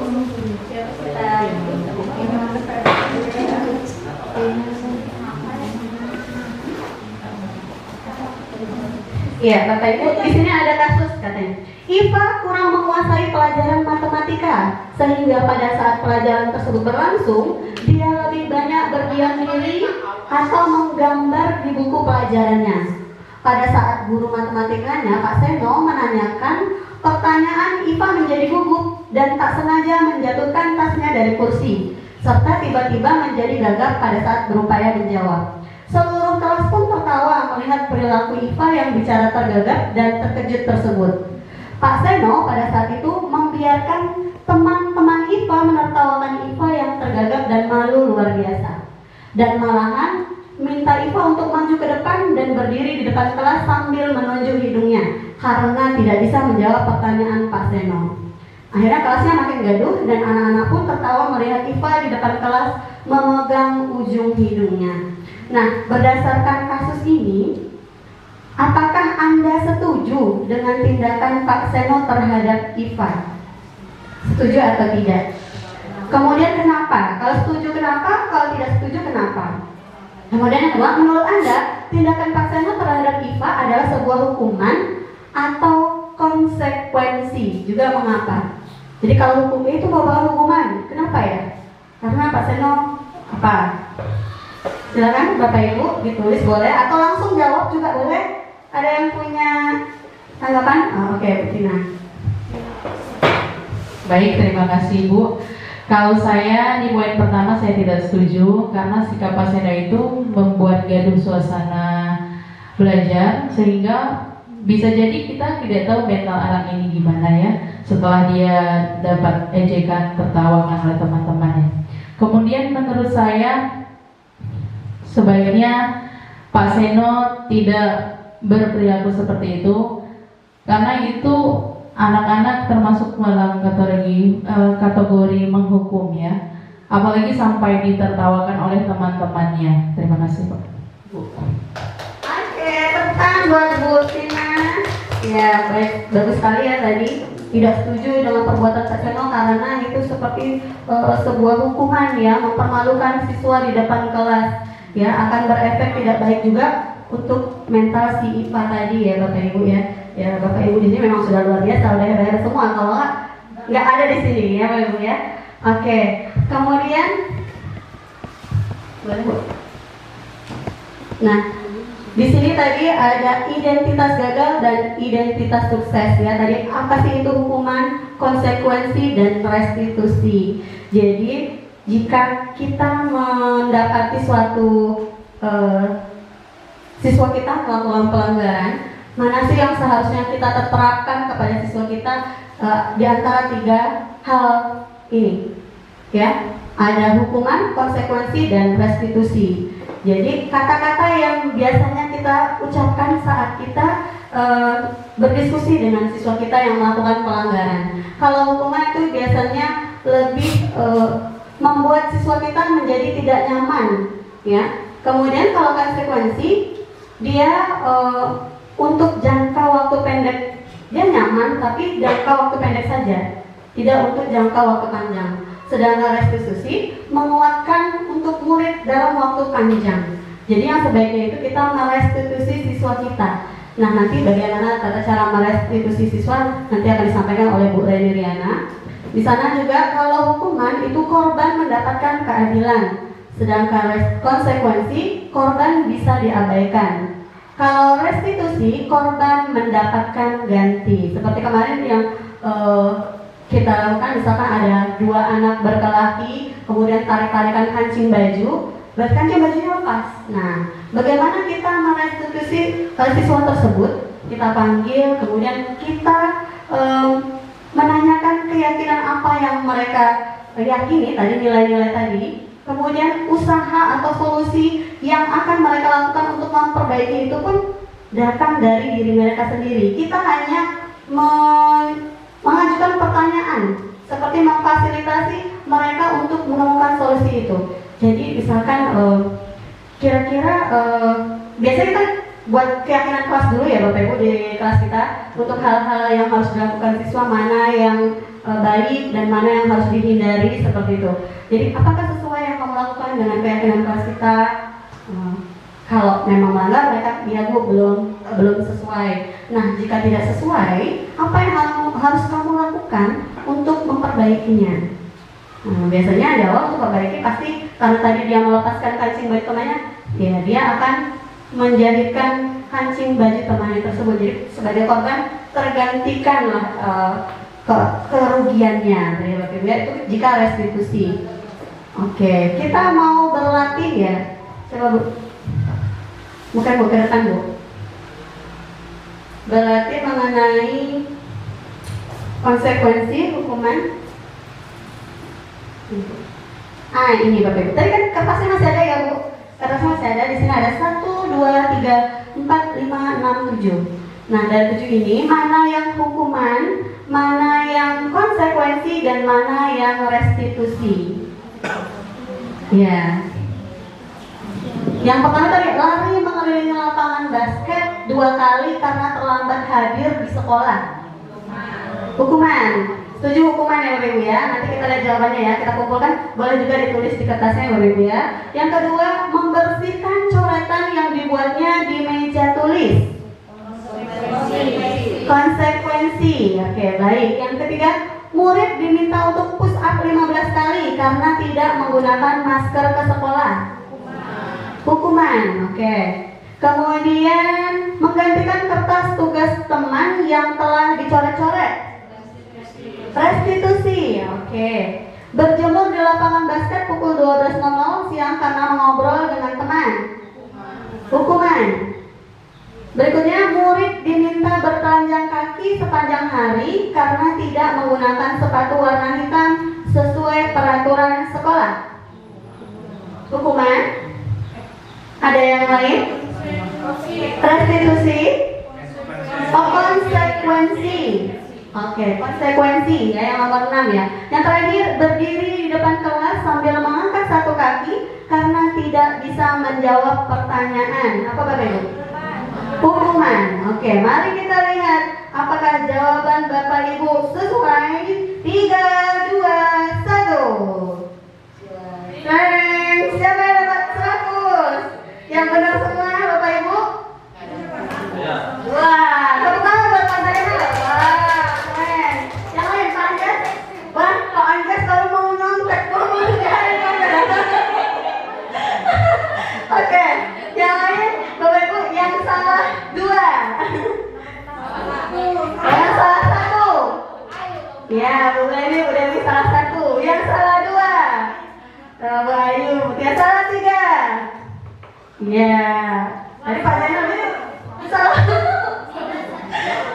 Iya Bapak Ibu, di sini ada kasus katanya. Iva kurang menguasai pelajaran matematika sehingga pada saat pelajaran tersebut berlangsung dia lebih banyak berdiam diri atau menggambar di buku pelajarannya. Pada saat guru matematikanya Pak Seno menanyakan pertanyaan, Iva menjadi gugup dan tak sengaja menjatuhkan tasnya dari kursi, serta tiba-tiba menjadi gagap pada saat berupaya menjawab. Seluruh kelas pun tertawa melihat perilaku Iva yang bicara tergagap dan terkejut tersebut. Pak Seno pada saat itu membiarkan teman-teman Iva menertawakan Iva yang tergagap dan malu luar biasa, dan malahan minta Iva untuk maju ke depan dan berdiri di depan kelas sambil menunjuk hidungnya karena tidak bisa menjawab pertanyaan Pak Seno. Akhirnya kelasnya makin gaduh dan anak-anak pun tertawa melihat Iva di depan kelas memegang ujung hidungnya. Nah, berdasarkan kasus ini, apakah Anda setuju dengan tindakan Pak Seno terhadap Iva? Setuju atau tidak? Kemudian kenapa? Kalau setuju kenapa? Kalau tidak setuju kenapa? Kemudian yang kedua, menurut Anda, tindakan Pak Seno terhadap Iva adalah sebuah hukuman atau konsekuensi? Juga mengapa? Jadi kalau hukum itu bawa hukuman, kenapa ya? Karena Pak Seno apa? Silakan Bapak Ibu ditulis boleh, atau langsung jawab juga boleh. Ada yang punya tanggapan? Oke, Bu Tina. Baik, terima kasih Bu. Kalau saya di poin pertama saya tidak setuju karena sikap Pak Seno itu membuat gaduh suasana belajar sehingga bisa jadi kita tidak tahu mental anak ini gimana ya setelah dia dapat ejekan tertawakan oleh teman-temannya. Kemudian menurut saya sebaiknya Pak Seno tidak berperilaku seperti itu karena itu anak-anak termasuk dalam kategori menghukum ya, apalagi sampai ditertawakan oleh teman-temannya. Terima kasih Pak. Oke, tentang buat Bu Tina. Ya baik, bagus sekali ya tadi. Tidak setuju dengan perbuatan Pak Seno karena itu seperti sebuah hukuman ya, mempermalukan siswa di depan kelas ya, akan berefek tidak baik juga untuk mental si IPA tadi ya Bapak Ibu ya. Ya Bapak Ibu di sini memang sudah luar biasa, udah hebat semua. Kalau nggak ada di sini ya Bapak Ibu ya. Oke, kemudian boleh Bu? Nah, di sini tadi ada identitas gagal dan identitas sukses ya. Tadi apa sih itu hukuman, konsekuensi, dan restitusi. Jadi jika kita mendapati suatu siswa kita melakukan pelanggaran, mana sih yang seharusnya kita terapkan kepada siswa kita di antara 3 hal ini ya. Ada hukuman, konsekuensi, dan restitusi. Jadi kata-kata yang biasanya kita ucapkan saat kita berdiskusi dengan siswa kita yang melakukan pelanggaran. Kalau hukuman itu biasanya lebih membuat siswa kita menjadi tidak nyaman, ya. Kemudian kalau konsekuensi, dia untuk jangka waktu pendek dia nyaman, tapi jangka waktu pendek saja, tidak untuk jangka waktu panjang. Sedangkan restitusi menguatkan untuk murid dalam waktu panjang. Jadi yang sebaiknya itu kita merestitusi siswa kita. Nah, nanti bagaimana tata cara merestitusi siswa nanti akan disampaikan oleh Bu Reni Riana. Di sana juga kalau hukuman itu korban mendapatkan keadilan, sedangkan konsekuensi korban bisa diabaikan. Kalau restitusi korban mendapatkan ganti. Seperti kemarin yang kita lakukan, misalkan ada 2 anak berkelahi, kemudian tarik-tarikan kancing baju, kancing bajunya lepas. Nah, bagaimana kita merestitusi siswa tersebut? Kita panggil, kemudian kita menanyakan keyakinan apa yang mereka yakini, tadi nilai-nilai tadi, kemudian usaha atau solusi yang akan mereka lakukan untuk memperbaiki itu pun datang dari diri mereka sendiri. Kita hanya mengajukan pertanyaan, seperti memfasilitasi mereka untuk menemukan solusi itu. Jadi misalkan kira-kira biasanya kita buat keyakinan kelas dulu ya Bapak Ibu di kelas kita, untuk hal-hal yang harus dilakukan siswa, mana yang baik dan mana yang harus dihindari, seperti itu. Jadi apakah sesuai yang kamu lakukan dengan keyakinan kelas kita? Kalau memang melanggar, mereka ya Bu belum sesuai. Nah, jika tidak sesuai, apa yang harus kamu lakukan untuk memperbaikinya? Biasanya di awal untuk memperbaiki pasti karena tadi dia melepaskan kancing baju temannya, ya dia akan menjadikan kancing baju temannya tersebut. Jadi sebagai korban tergantikanlah kerugiannya dari Bapak Ibu, itu jika restitusi. Oke, kita mau berlatih ya. Coba Bu. Bukan Bu, ke depan Bu. Berlatih mengenai konsekuensi hukuman. Ini Bapak Ibu. Tadi kan kertasnya masih ada ya Bu. Kertasnya masih ada. Di sini ada 1, 2, 3, 4, 5, 6, 7. Nah, dari 7 ini mana yang hukuman, mana yang konsekuensi, dan mana yang restitusi? Ya. Yang pertama tadi, lari mengelilingi lapangan basket 2 kali karena terlambat hadir di sekolah. Hukuman. Setuju hukuman ya Bapak Ibu ya. Nanti kita lihat jawabannya ya. Kita kumpulkan. Boleh juga ditulis di kertasnya Bapak Ibu ya. Yang kedua, membersihkan coretan yang dibuatnya di meja tulis. Konsekuensi. Oke, baik. Yang ketiga, murid diminta untuk push up 15 kali karena tidak menggunakan masker ke sekolah. Hukuman. Oke. Kemudian menggantikan kertas tugas teman yang telah dicoret-coret. Restitusi. Oke. Berjemur di lapangan basket pukul 12.00 siang karena mengobrol dengan teman. Hukuman. Berikutnya, murid diminta bertelanjang kaki sepanjang hari karena tidak menggunakan sepatu warna hitam sesuai peraturan sekolah. Hukuman. Ada yang lain? Restitusi. Konsekuensi. Oke, konsekuensi ya, yang nomor 6 ya. Yang terakhir, berdiri di depan kelas sambil mengangkat 1 kaki karena tidak bisa menjawab pertanyaan. Apa Bapak Ibu? Hukuman. Oke, mari kita lihat apakah jawaban Bapak Ibu sesuai. 3, 2, 1. Siapa yang dapat 100? Yang benar semua Bapak Ibu? Yang salah 3. Iya. Tadi Pak Zainal ini salah.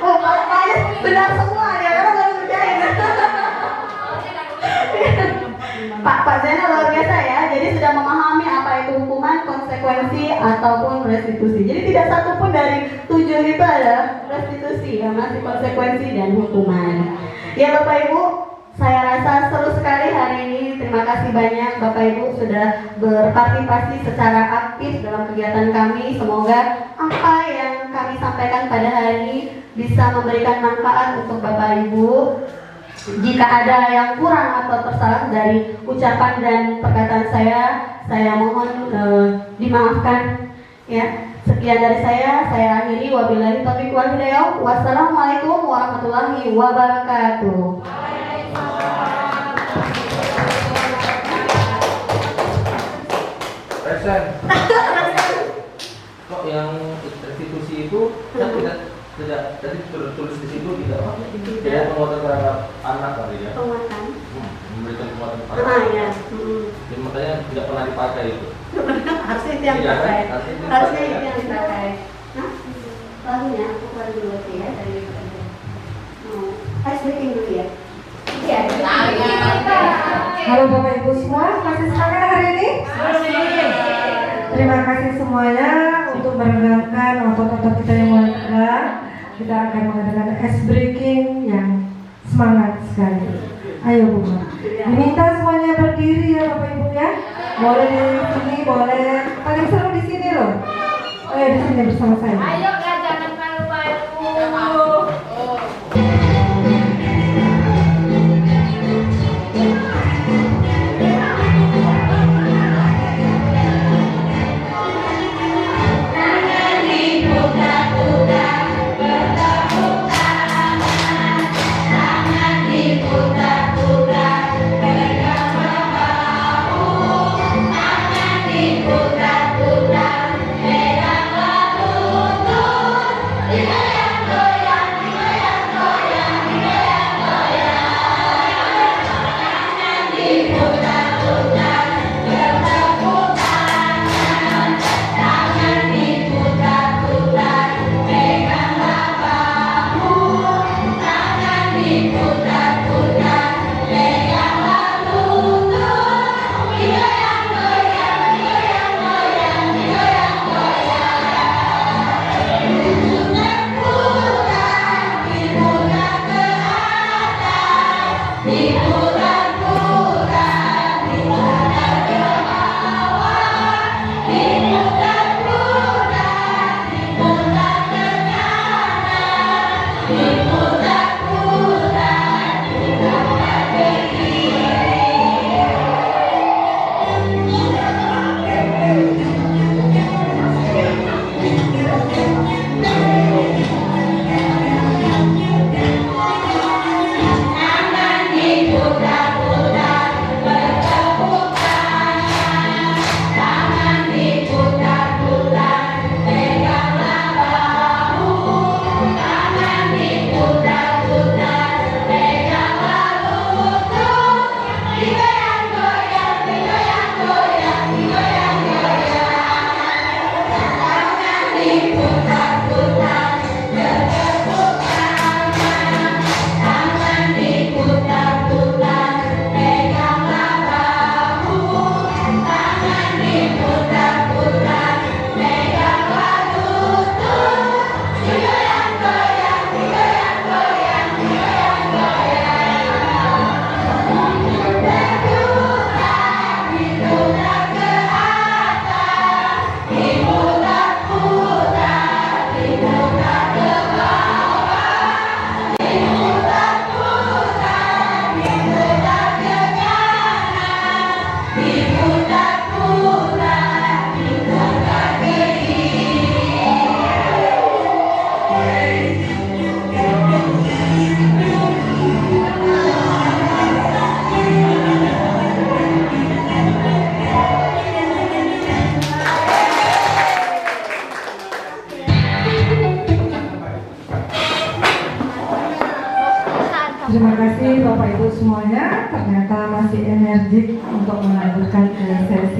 Oh, Pak benar semua ya, karena baru ngerjain. Pak Zainal luar biasa ya. Jadi sudah memahami apa itu hukuman, konsekuensi ataupun restitusi. Jadi tidak satu pun dari 7 itu adalah restitusi, ya, masih konsekuensi dan hukuman. Ya Bapak Ibu, saya rasa seru sekali hari ini. Terima kasih banyak Bapak Ibu sudah berpartisipasi secara aktif dalam kegiatan kami. Semoga apa yang kami sampaikan pada hari ini bisa memberikan manfaat untuk Bapak Ibu. Jika ada yang kurang atau tersalah dari ucapan dan perkataan saya mohon dimaafkan. Ya, sekian dari saya akhiri. Wabillahi taufiq wal hidayah. Wassalamualaikum warahmatullahi wabarakatuh. Resen. Kok yang restitusi itu kan tidak tadi tertulis di situ tidak penguatan terhadap anak kali ya? Penguatan. Memberikan penguatan terhadap ya. Jadi makanya tidak pernah dipakai itu. Harusnya itu yang Iya, kan? dipakai. Harusnya itu yang dipakai. Nah, lagunya aku keluar dulu ya dari kerja. Ice breaking dulu ya. Iya. Halo Bapak Ibu semua, masih semangat hari ini? Terima kasih semuanya untuk meregangkan otot-otot kita yang mulai tegang. Kita akan mengadakan ice breaking yang semangat sekali. Ayo Bu, diminta semuanya berdiri ya Bapak Ibu ya. Boleh di sini, boleh. Paling seru di sini loh. Ayo di sini bersama saya. Ayo Kak, jangan malu-malu. Diputar-putar, pegang lalu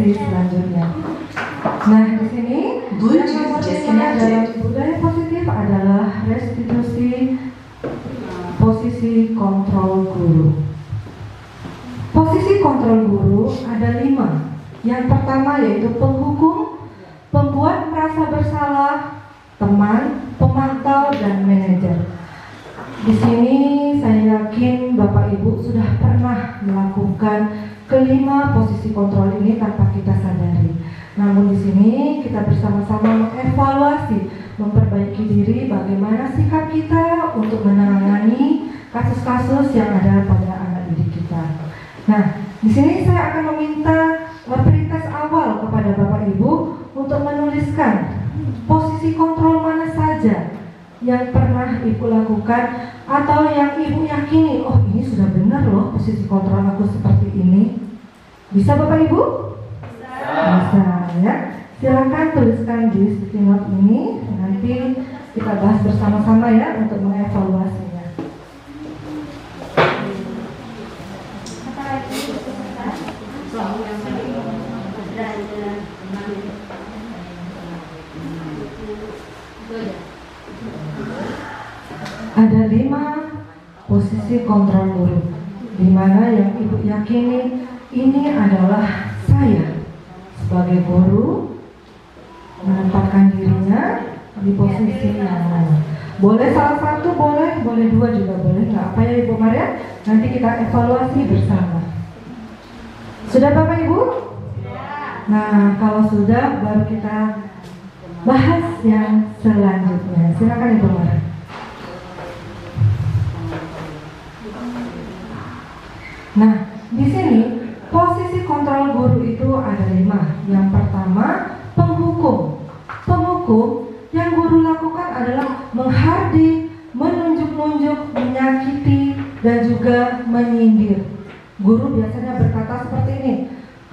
sesi selanjutnya. Nah, di sini yang nomor 5 dalam budaya positif adalah restitusi posisi kontrol guru. Posisi kontrol guru ada 5. Yang pertama yaitu penghukum, pembuat merasa bersalah, teman, pemantau, dan manajer. Di sini saya yakin Bapak Ibu sudah pernah melakukan kelima posisi kontrol ini tanpa kita sadari. Namun di sini kita bersama-sama mengevaluasi, memperbaiki diri bagaimana sikap kita untuk menangani kasus-kasus yang ada pada anak didik kita. Nah, di sini saya akan meminta prioritas awal kepada Bapak Ibu untuk menuliskan posisi kontrol mana saja yang pernah Ibu lakukan atau yang Ibu yakini, oh ini sudah benar loh posisi kontrol aku seperti ini. Bisa Bapak Ibu? Bisa ya. Silakan tuliskan di sticky note ini, nanti kita bahas bersama-sama ya untuk mengevaluasinya. Ada 5 posisi kontrol guru, di mana yang Ibu yakini ini adalah saya sebagai guru menempatkan dirinya di posisi yang mana. Boleh salah satu, boleh 2 juga boleh. Nggak apa ya Ibu Maria? Nanti kita evaluasi bersama. Sudah Bapak Ibu? Nah, kalau sudah baru kita bahas yang selanjutnya. Silakan Ibu Maria. Nah, di sini posisi kontrol guru itu ada 5. Yang pertama, penghukum. Penghukum yang guru lakukan adalah menghardik, menunjuk-nunjuk, menyakiti, dan juga menyindir. Guru biasanya berkata seperti ini,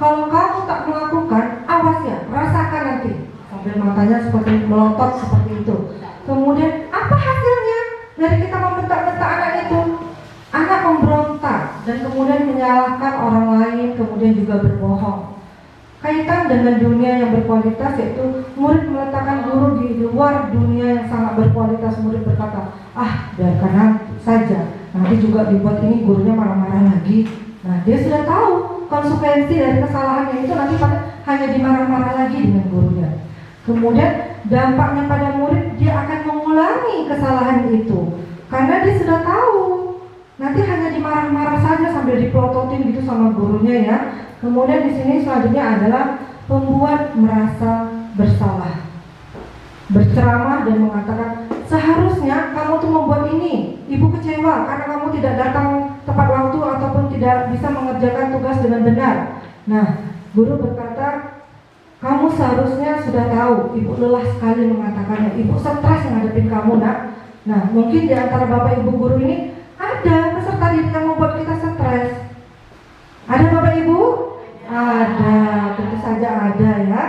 kalau kamu tak melakukan, awas ya, rasakan nanti. Sambil matanya seperti melotot seperti itu. Kemudian, apa hasilnya dari kita membentak-bentak anak itu? Anak memberontak dan kemudian menyalahkan orang lain, kemudian juga berbohong. Kaitan dengan dunia yang berkualitas yaitu murid meletakkan guru di luar dunia yang sangat berkualitas. Murid berkata, biarkan saja, nanti juga dibuat ini gurunya marah-marah lagi. Nah, dia sudah tahu konsekuensi dari kesalahannya itu, nanti hanya dimarah-marah lagi dengan gurunya. Kemudian dampaknya pada murid, dia akan mengulangi kesalahan itu karena dia sudah tahu. Nanti hanya dimarah-marah saja sambil dipelototin gitu sama gurunya ya. Kemudian di sini selanjutnya adalah pembuat merasa bersalah. Berceramah dan mengatakan, seharusnya kamu tuh membuat ini. Ibu kecewa karena kamu tidak datang tepat waktu ataupun tidak bisa mengerjakan tugas dengan benar. Nah, guru berkata, kamu seharusnya sudah tahu. Ibu lelah sekali mengatakannya. Ibu stres menghadapi kamu, nak. Nah, mungkin di antara Bapak Ibu guru ini ada peserta didik yang membuat kita stres. Ada Bapak Ibu? Ada, tentu saja ada ya.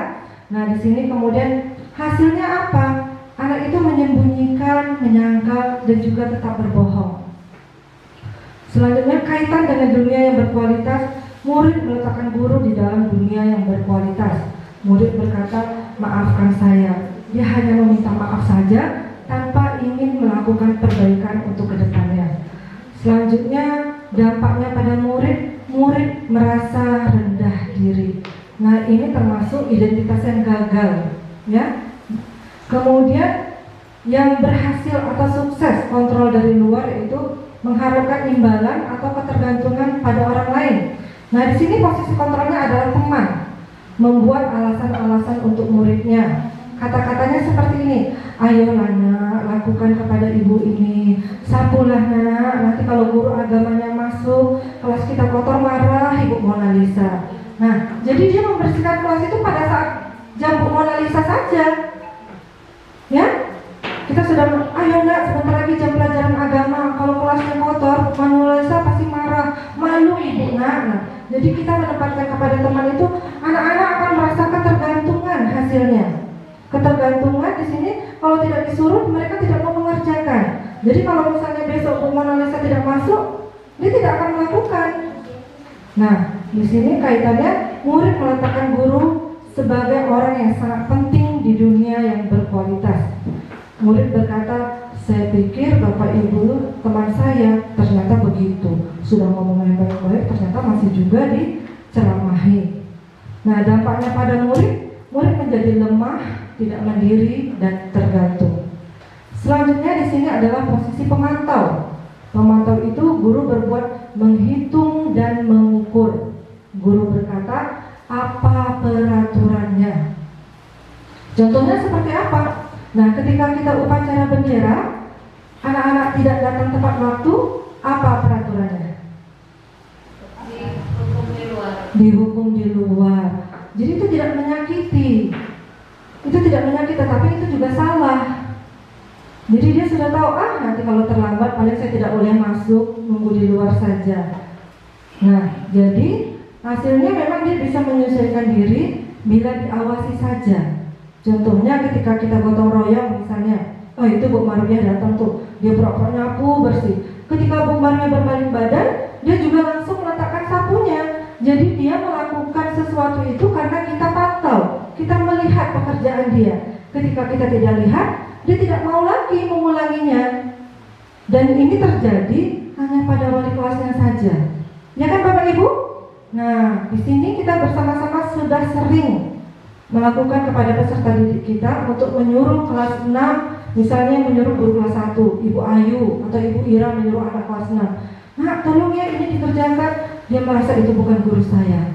Nah, di sini kemudian hasilnya apa? Anak itu menyembunyikan, menyangkal, dan juga tetap berbohong. Selanjutnya kaitan dengan dunia yang berkualitas, murid meletakkan guru di dalam dunia yang berkualitas. Murid berkata, maafkan saya. Dia hanya meminta maaf saja tanpa ingin melakukan perbaikan untuk kedepannya. Selanjutnya dampaknya pada murid merasa rendah diri. Nah, ini termasuk identitas yang gagal, ya. Kemudian yang berhasil atau sukses kontrol dari luar yaitu mengharapkan imbalan atau ketergantungan pada orang lain. Nah, di sini posisi kontrolnya adalah teman, membuat alasan-alasan untuk muridnya. Kata-katanya seperti ini, ayolah nak, lakukan kepada ibu ini, sapulah nak, nanti kalau guru agamanya masuk, kelas kita kotor marah, ibu Mona Lisa. Nah, jadi dia membersihkan kelas itu pada saat jam Mona Lisa saja. Ya, kita sudah, ayo nak, sebentar lagi jam pelajaran agama, kalau kelasnya kotor, Mona Lisa pasti marah, malu ibu nak. Nah, jadi kita menempatkan kepada teman itu, anak-anak akan merasakan ketergantungan hasilnya. Ketergantungan di sini kalau tidak disuruh mereka tidak mau mengerjakan. Jadi kalau misalnya besok Bu Mona Lisa tidak masuk, dia tidak akan melakukan. Nah, di sini kaitannya murid meletakkan guru sebagai orang yang sangat penting di dunia yang berkualitas. Murid berkata, saya pikir Bapak Ibu teman saya ternyata begitu. Sudah ngomong yang baik-baik, ternyata masih juga diceramahi. Nah, dampaknya pada murid menjadi lemah, tidak mandiri, dan tergantung. Selanjutnya di sini adalah posisi pemantau. Pemantau itu guru berbuat menghitung dan mengukur. Guru berkata, apa peraturannya? Contohnya seperti apa? Nah, ketika kita upacara bendera, anak-anak tidak datang tepat waktu, apa peraturannya? Dihukum di luar. Jadi itu tidak menyakiti. Itu tidak menyakiti, tapi itu juga salah. Jadi dia sudah tahu, nanti kalau terlambat paling saya tidak boleh masuk, nunggu di luar saja. Nah, jadi hasilnya memang dia bisa menyesuaikan diri bila diawasi saja. Contohnya ketika kita gotong royong misalnya, itu Bu Maruya datang tuh, dia pura-pura nyapu bersih. Ketika Bu Maruya berbaling badan, dia juga langsung meletakkan sapunya. Jadi dia melakukan sesuatu itu karena kita pantau, kita melihat pekerjaan dia. Ketika kita tidak lihat, dia tidak mau lagi mengulanginya. Dan ini terjadi hanya pada wali kelasnya saja. Ya kan Bapak Ibu? Nah, di sini kita bersama-sama sudah sering melakukan kepada peserta didik kita untuk menyuruh kelas 6, misalnya menyuruh guru kelas 1, Ibu Ayu atau Ibu Ira menyuruh anak kelas 6. Nah, tolong ya ini dikerjakan. Dia merasa itu bukan guru saya.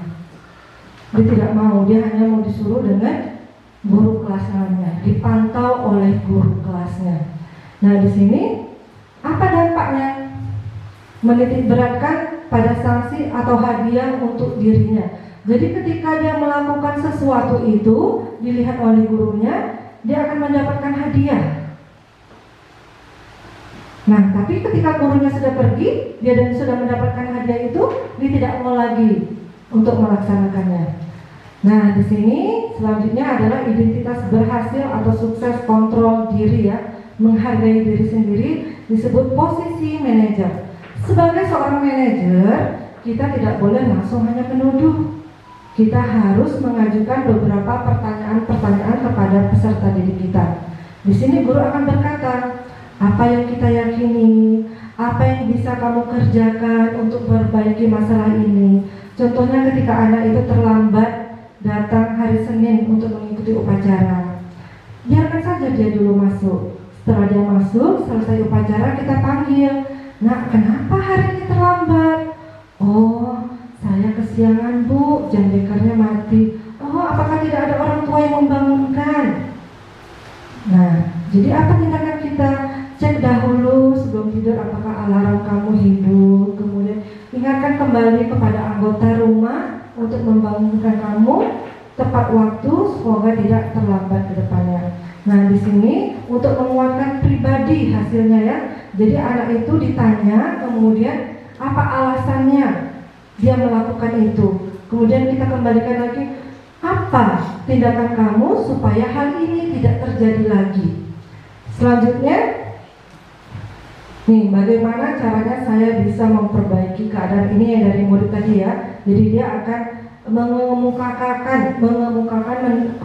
Dia tidak mau, dia hanya mau disuruh dengan guru kelasnya, dipantau oleh guru kelasnya. Nah, di sini apa dampaknya? Menitik beratkan pada sanksi atau hadiah untuk dirinya. Jadi ketika dia melakukan sesuatu itu dilihat oleh gurunya, dia akan mendapatkan hadiah. Nah, tapi ketika gurunya sudah pergi, dia dan sudah mendapatkan hadiah itu, dia tidak mau lagi untuk melaksanakannya. Nah, di sini selanjutnya adalah identitas berhasil atau sukses kontrol diri ya, menghargai diri sendiri disebut posisi manajer. Sebagai seorang manajer, kita tidak boleh langsung hanya menuduh. Kita harus mengajukan beberapa pertanyaan-pertanyaan kepada peserta didik kita. Di sini guru akan berkata, apa yang kita yakini, apa yang bisa kamu kerjakan untuk memperbaiki masalah ini. Contohnya ketika anak itu terlambat datang hari Senin untuk mengikuti upacara, biarkan saja dia dulu masuk. Setelah dia masuk, selesai upacara kita panggil, "Nak, kenapa hari ini terlambat?" "Oh, saya kesiangan Bu, jam bekernya mati." "Oh, apakah tidak ada orang tua yang membangunkan?" Nah, jadi apa tindakan kita? Cek dahulu sebelum tidur apakah alarm kamu hidup. Kemudian ingatkan kembali kepada anggota rumah untuk membangunkan kamu tepat waktu, semoga tidak terlambat ke depannya. Nah, di sini untuk menguatkan pribadi hasilnya ya. Jadi anak itu ditanya, kemudian apa alasannya dia melakukan itu. Kemudian kita kembalikan lagi, apa tindakan kamu supaya hal ini tidak terjadi lagi. Selanjutnya, nih, bagaimana caranya saya bisa memperbaiki keadaan ini yang dari murid tadi ya. Jadi dia akan mengemukakan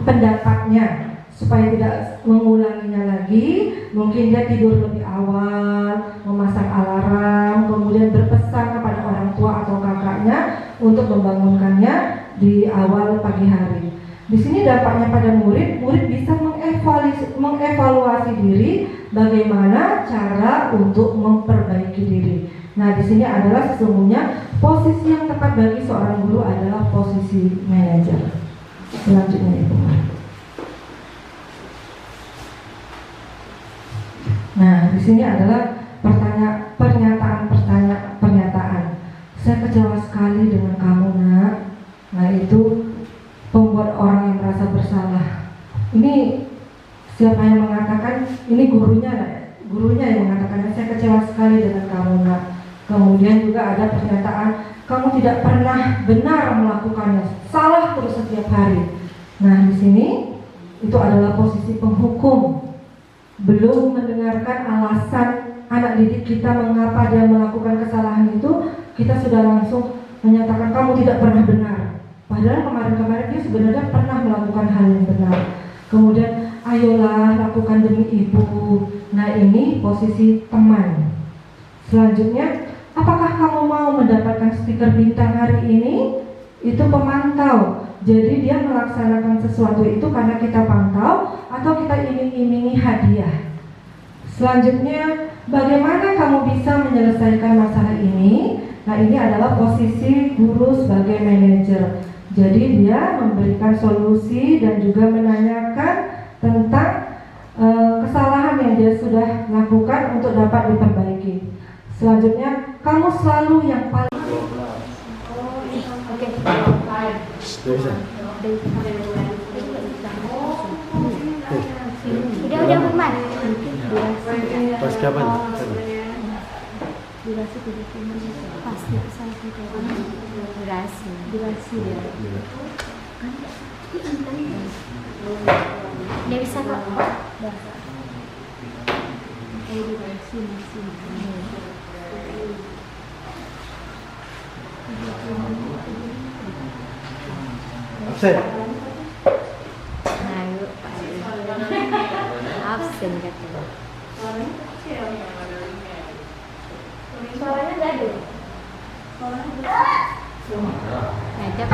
pendapatnya supaya tidak mengulanginya lagi. Mungkin dia tidur lebih awal, memasang alarm, kemudian berpesan kepada orang tua atau kakaknya untuk membangunkannya di awal pagi hari. Di sini dampaknya pada murid bisa mengevaluasi diri bagaimana cara untuk memperbaiki diri. Nah, di sini adalah sesungguhnya posisi yang tepat bagi seorang guru adalah posisi manajer. Selanjutnya Ibu. Nah, di sini adalah pernyataan. Saya kecewa sekali dengan kamu, Nak. Nah, itu membuat orang yang merasa bersalah. Ini siapa yang mengatakan? Ini gurunya yang mengatakan, saya kecewa sekali dengan kamu, Nak. Kemudian juga ada pernyataan, kamu tidak pernah benar melakukannya, salah terus setiap hari. Nah, di sini itu adalah posisi penghukum. Belum mendengarkan alasan anak didik kita mengapa dia melakukan kesalahan itu, kita sudah langsung menyatakan kamu tidak pernah benar. Padahal kemarin-kemarin dia sebenarnya pernah melakukan hal yang benar. Kemudian, ayolah lakukan demi ibu. Nah, ini posisi teman. Selanjutnya, apakah kamu mau mendapatkan stiker bintang hari ini? Itu pemantau. Jadi dia melaksanakan sesuatu itu karena kita pantau atau kita iming-imingi hadiah. Selanjutnya, bagaimana kamu bisa menyelesaikan masalah ini? Nah, ini adalah posisi guru sebagai manajer. Jadi dia memberikan solusi dan juga menanyakan tentang kesalahan yang dia sudah lakukan untuk dapat diperbaiki. Selanjutnya, kamu selalu yang paling Udah Muhammad. Pas kapan? Durasi 75 menit. Pasti saya durasi ya. Dia bisa kok. Durasi masih. Absen. Ayo, absen katanya. Suaranya gaduh. Ngajak.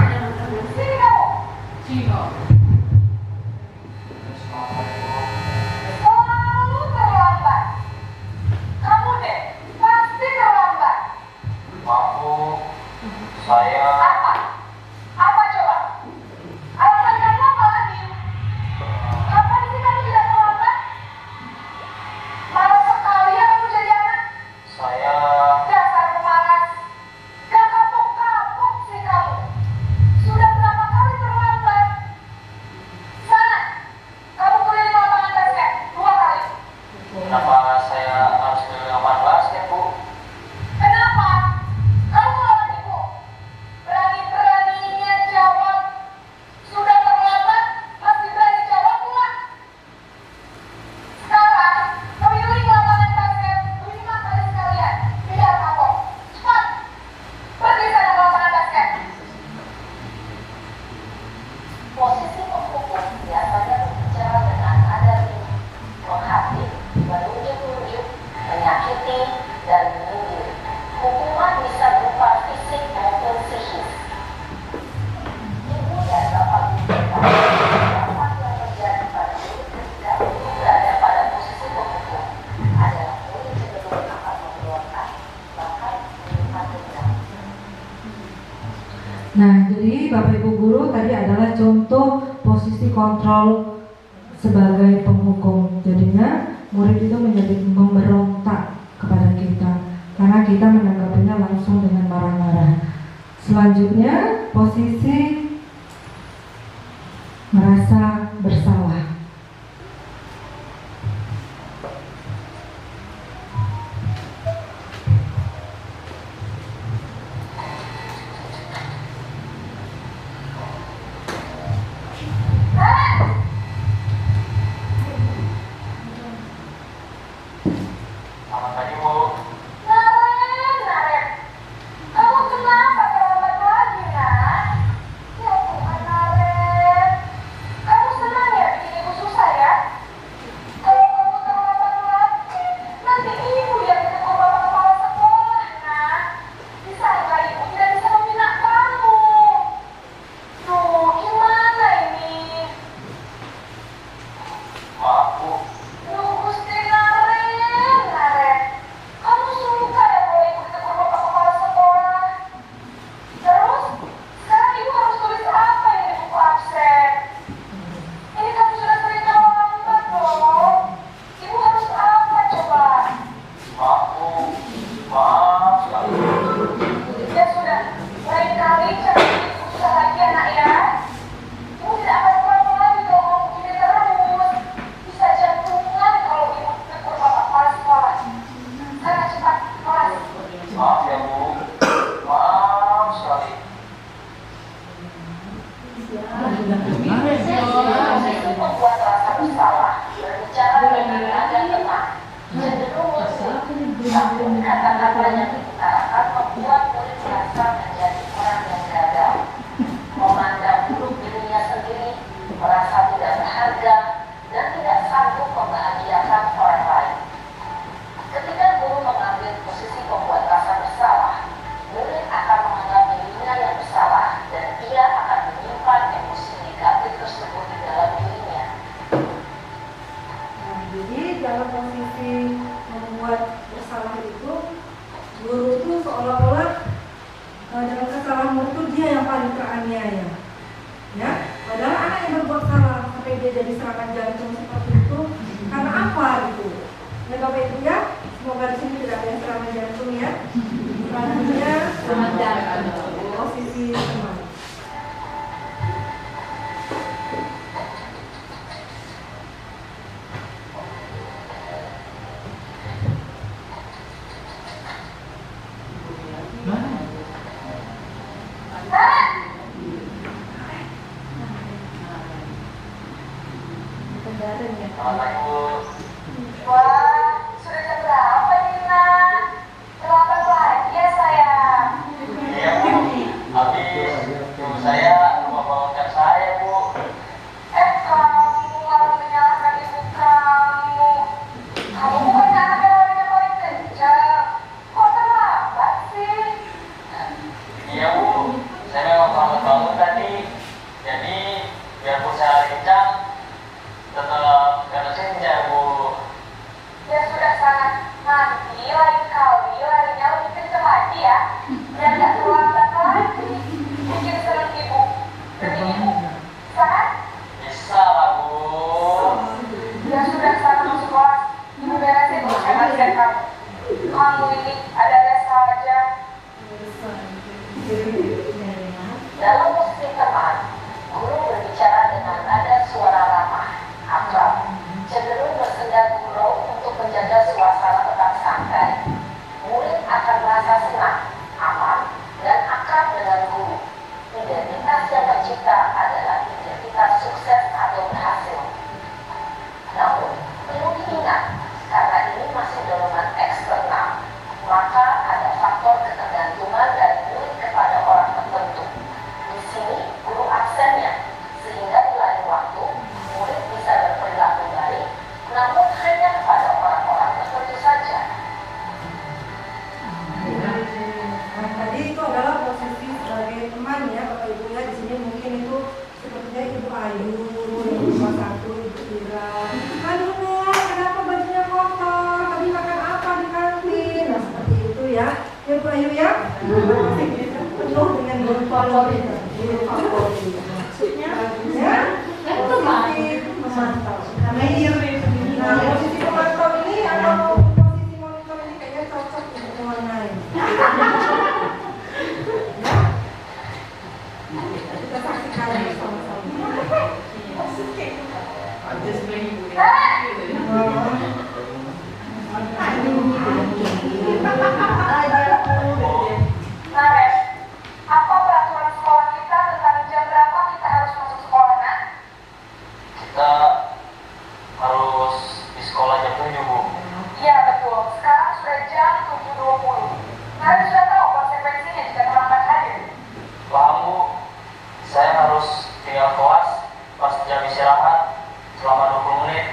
Selalu terlambat. Kamu deh, pasti terlambat. Maaf, saya Apa? Apa coba? Alasan kamu apa lagi? Kapan sih kamu tidak terlambat? Malas sekali ya kamu jadi anak. saya Dasar pemalas. Gak kapok-kapok sih kamu. Sudah berapa kali terlambat? Sana, kamu keliling lapangan basket 2 kali. kenapa saya harus keliling lapangan basket, Bu? Kenapa? Kamu melawan ibu. Berani-beraninya jawab. Sudah terlambat, masih berani jawab pula. Sekarang, keliling lapangan basket 5 kali sekalian. Biar kapok. Cepat. Pergi sana ke lapangan basket. Posisi pemukul biasanya berbicara dengan nada tinggi, menghakimi, menunjuk-nunjuk, menyakiti, dan menyindir. Hukuman bisa berupa fisik maupun psikis. Ibu dan bapak berkata, dampak yang terjadi pada murid ketika ibu berada pada posisi pemukul adalah murid cenderung akan memberontak, bahkan menyimpan dendam. Nah, jadi Bapak Ibu Guru tadi adalah contoh posisi kontrol sebagai penghukum. Jadinya murid itu menjadi memberontak kepada kita karena kita menanggapinya langsung dengan marah-marah. Selanjutnya posisi merasa bersalah. Selamat pagi, Bu. Naren, kamu kenapa terlambat lagi, nak? Ya Tuhan, Naren, kamu senang ya bikin ibu susah ya? Kalau kamu terlambat lagi, nanti ibu yang ditegur bapak kepala sekolah, nak. Disangka ibu tidak bisa membina kamu. Duh, gimana ini? Maaf, Bu. Duh, Gusti Naren, kamu suka ya kalau ibu ditegur bapak kepala sekolah? Terus, sekarang ibu harus tulis apa ini di buku absen? Ini kamu sudah sering terlambat loh. Ibu harus apa coba? Maaf, Bu. Maaf sekali. Ya sudah, lain kali jangan bikin susah lagi anak ya. Ibu tidak akan pulang lagi kalau mau begini terus. Bisa jantungan kalau ibu tegur bapak kepala sekolah. Sana cepat kelas. Maaf ya, Bu. Maaf sekali. Itu membuat rasa bersalah, berbicara dengan nada tenang, cenderung lembut, namun kata-kata yang diutarakan membuat murid merasa menjadi orang yang gagal, dia jadi serangan jantung seperti itu karena apa gitu. Ya Bapak Ibu ya, semoga di sini tidak ada yang serangan jantung ya. Selanjutnya serangan jantung posisi teman. Wah, sudah jam berapa ini nak? Terlambat lagi ya sayang. Iya Bu, habis ibu saya membangunkan saya Bu. Kamu malah menyalahkan ibu kamu. Kamu bukannya anak yang larinya paling kencang. Kok terlambat sih? Iya Bu, saya memang terlambat bangun tadi. Jadi biarpun saya kencang, tetap kena senja Bu. Ya sudah sana. Nanti lain kali larinya lebih kencang lagi ya. Biar gak terlambat lagi. Bikin senang ibu. Demi ibu. Sana? Bisa lah Bu. Ya sudah sana masuk kelas. Ibu beresin ujian kamu. Kamu ini ada-ada saja. Dalam posisi teman, guru berbicara dengan nada suara ramah, akrab, cenderung bersenda gurau untuk menjaga suasana tetap santai. Murid akan merasa senang, aman, dan akrab dengan guru. Identitas yang tercipta adalah identitas sukses atau berhasil. Namun, perlu diingat, karena ini masih dorongan eksternal, maka ada faktor ketergantungan dari murid kepada orang tertentu. Di sini, guru absennya, sehingga di lain waktu, murid bisa berperilaku baik, namun hanya kepada orang-orang tertentu saja. Nah, tadi itu adalah posisi sebagai teman ya Bapak Ibu ya. Di sini mungkin itu sepertinya Ibu Ayu, Ibu satu, Ibu Ira. Aduh Nek, kenapa bajunya kotor? Tadi makan apa di kantin? Nah seperti itu ya. Ya Ibu Ayu ya. Masih penuh dengan guru favorit. Guru favorit. Maksudnya? Ya. Posisi memantau. Nah, posisi pemantau ini atau posisi monitor ini kayaknya cocok untuk mewarnai. Kita saksikan sama-sama. Nares, apa peraturan sekolah kita tentang jam berapa kita harus masuk sekolah nak? Kita harus di sekolah jam 7 Bu. Iya betul, sekarang sudah jam 7.20. Nares sudah tahu konsekuensinya jika terlambat hadir. Paham Bu, saya harus tinggal kelas pas jam istirahat selama 20 menit.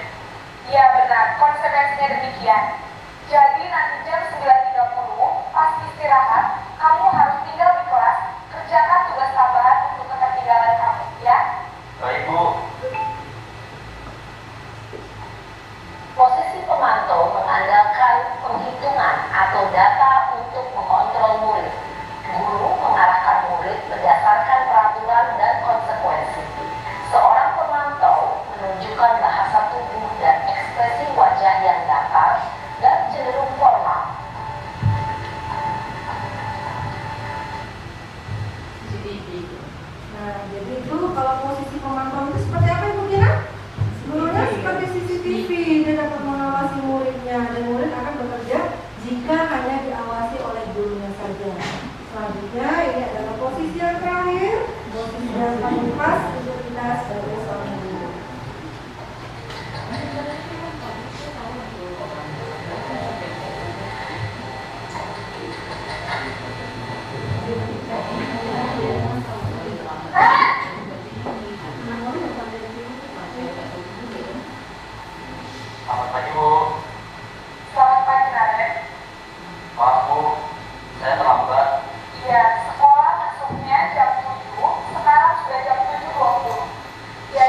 Iya benar, konsekuensinya demikian. Jadi nanti jam 9.30 pas istirahat, kamu harus tinggal di kelas, kerjakan tugas tambahan untuk ketertinggalan kamu, ya? Baik Bu. Posisi pemantau mengandalkan penghitungan atau data untuk mengontrol murid. Guru mengarahkan murid berdasarkan peraturan dan konsekuensi. Seorang pemantau menunjukkan bahasa tubuh dan ekspresi wajah yang datar dan cenderung formal. Nah, jadi itu kalau posisi pemantau itu seperti apa Ibu Gina? Sebenarnya seperti CCTV, dia dapat mengawasi muridnya dan murid akan bekerja jika hanya diawasi oleh gurunya saja. Selanjutnya ini adalah posisi yang terakhir, posisi yang paling pas untuk kita sebagai seorang guru. Selamat pagi Bu. Selamat pagi Nares. Maaf Bu, saya terlambat. Iya, sekolah masuknya jam 7, sekarang sudah jam 7.20. Ya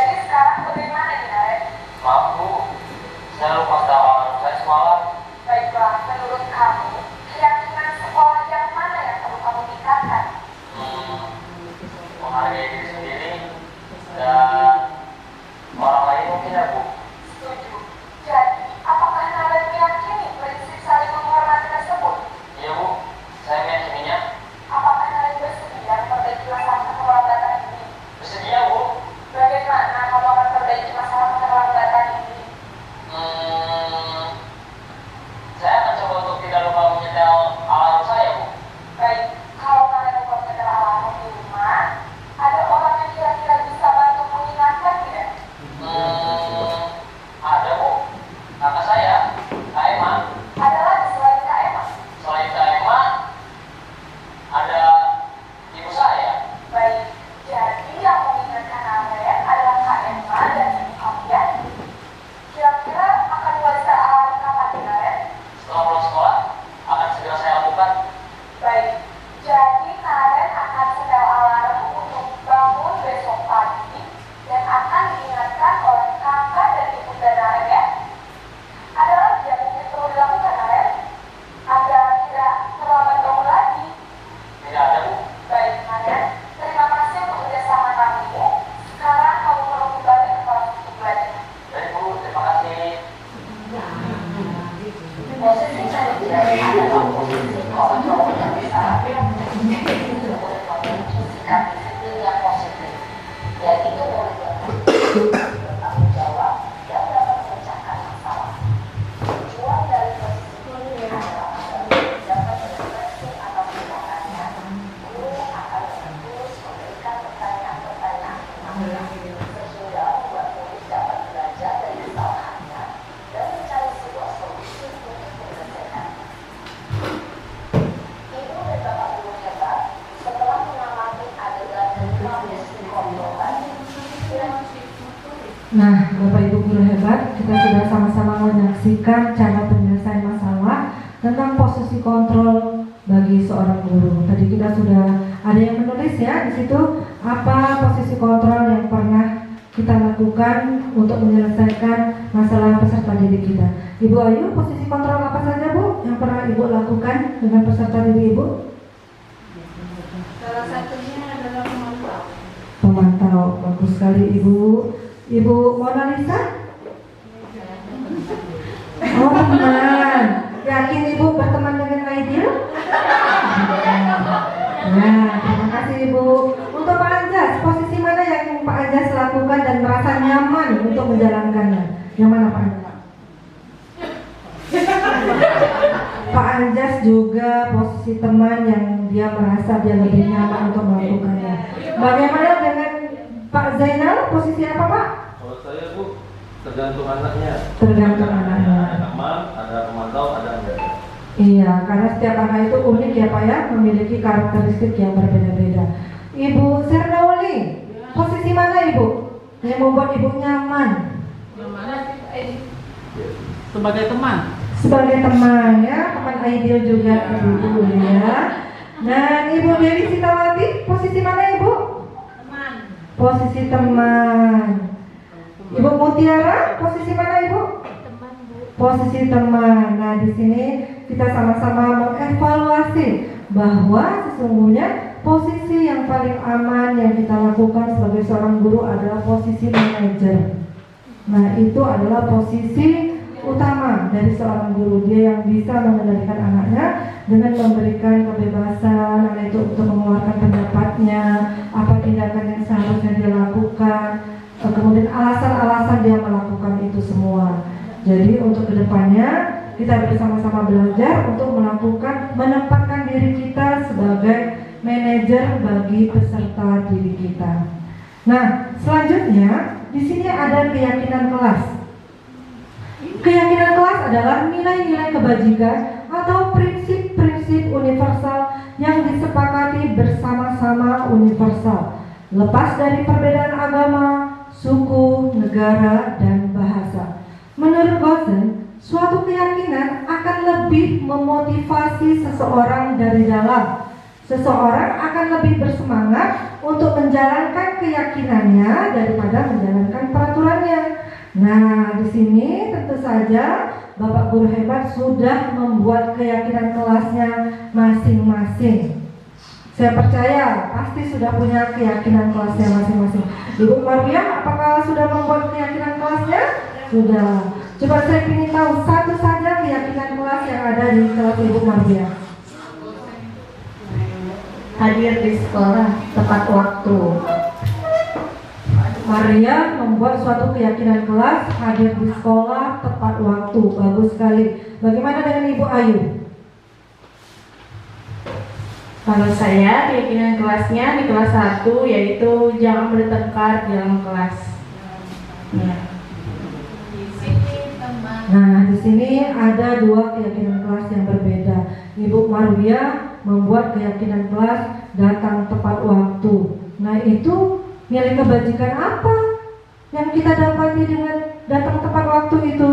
Nah, Bapak Ibu guru hebat, kita sudah sama-sama menyaksikan cara penyelesaian masalah tentang posisi kontrol bagi seorang guru. Tadi kita sudah ada yang menulis ya di situ apa posisi kontrol yang pernah kita lakukan untuk menyelesaikan masalah peserta didik kita. Ibu Ayu, posisi kontrol apa saja Bu yang pernah Ibu lakukan dengan peserta didik Ibu? Salah satunya adalah pemantau. Pemantau, bagus sekali Ibu. Ibu Mona Lisa? Oh teman, yakin Ibu berteman dengan Aidil? Nah, terima kasih Ibu. Untuk Pak Anjas, posisi mana yang Pak Anjas lakukan dan merasa nyaman untuk menjalankannya? Yang mana Pak Anjas? Pak Anjas juga posisi teman yang dia merasa dia lebih nyaman untuk melakukannya. Bagaimana dengan Pak Zainal, posisi apa Pak? Kalau saya Bu, tergantung anaknya. Tergantung anaknya. Ada teman, ada pemantau, ada enggak. Iya, karena setiap anak itu unik ya Pak ya, memiliki karakteristik yang berbeda-beda. Ibu Serdauli, posisi mana Ibu yang membuat Ibu nyaman? Yang mana sih Pak Edi? Sebagai teman. Sebagai teman ya, teman Aidil juga Ibu ya. Dan Ibu Dewi Sitawati, posisi mana Ibu? Teman. Posisi teman. Ibu Mutiara, posisi mana Ibu? Teman Bu. Posisi teman. Nah, di sini kita sama-sama mengevaluasi bahwa sesungguhnya posisi yang paling aman yang kita lakukan sebagai seorang guru adalah posisi manajer. Nah, itu adalah posisi utama dari seorang guru. Dia yang bisa mengendalikan anaknya dengan memberikan kebebasan anak itu untuk mengeluarkan pendapatnya, apa tindakan yang seharusnya dia lakukan, kemudian alasan-alasan dia melakukan itu semua. Jadi untuk kedepannya kita bersama-sama belajar untuk menempatkan diri kita sebagai manajer bagi peserta didik kita. Nah, selanjutnya di sini ada keyakinan kelas. Keyakinan kelas adalah nilai-nilai kebajikan atau prinsip-prinsip universal yang disepakati bersama-sama universal, lepas dari perbedaan agama, suku, negara, dan bahasa. Menurut Gosen, suatu keyakinan akan lebih memotivasi seseorang dari dalam. Seseorang akan lebih bersemangat untuk menjalankan keyakinannya daripada menjalankan peraturannya. Nah, di sini tentu saja Bapak Guru Hebat sudah membuat keyakinan kelasnya masing-masing. Saya percaya pasti sudah punya keyakinan kelasnya masing-masing. Ibu Maria, apakah sudah membuat keyakinan kelasnya? Sudah. Coba saya ingin tahu satu saja keyakinan kelas yang ada di kelas Ibu Maria. Hadir di sekolah tepat waktu. Maria membuat suatu keyakinan kelas, hadir di sekolah tepat waktu. Bagus sekali. Bagaimana dengan Ibu Ayu? Kalau saya keyakinan kelasnya di kelas 1 yaitu jangan bertengkar di dalam kelas. Ya. Nah, di sini ada dua keyakinan kelas yang berbeda. Ibu Maria membuat keyakinan kelas datang tepat waktu. Nah, itu nilai kebajikan apa yang kita dapati dengan datang tepat waktu itu?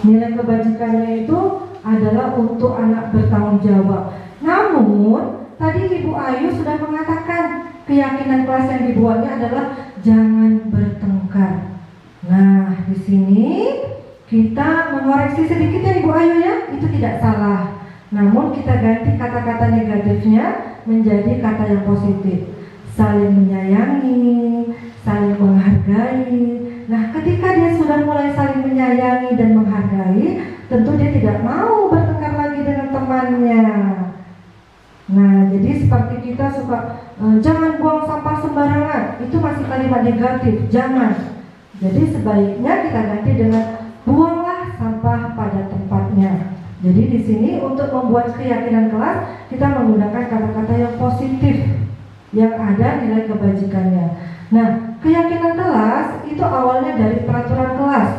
Nilai kebajikannya itu adalah untuk anak bertanggung jawab. Namun, tadi Ibu Ayu sudah mengatakan keyakinan kelas yang dibuatnya adalah jangan bertengkar. Nah, di sini kita mengoreksi sedikit ya Ibu Ayu ya, itu tidak salah. Namun kita ganti kata-kata negatifnya menjadi kata yang positif. Saling menyayangi, saling menghargai. Nah, ketika dia sudah mulai saling menyayangi dan menghargai, tentu dia tidak mau bertengkar lagi dengan temannya. Nah, jadi seperti kita suka jangan buang sampah sembarangan, itu masih kalimat negatif, jangan. Jadi sebaiknya kita ganti dengan buanglah sampah pada tempatnya. Jadi di sini untuk membuat keyakinan kelas kita menggunakan kata-kata yang positif yang ada nilai kebajikannya. Nah, keyakinan kelas itu awalnya dari peraturan kelas,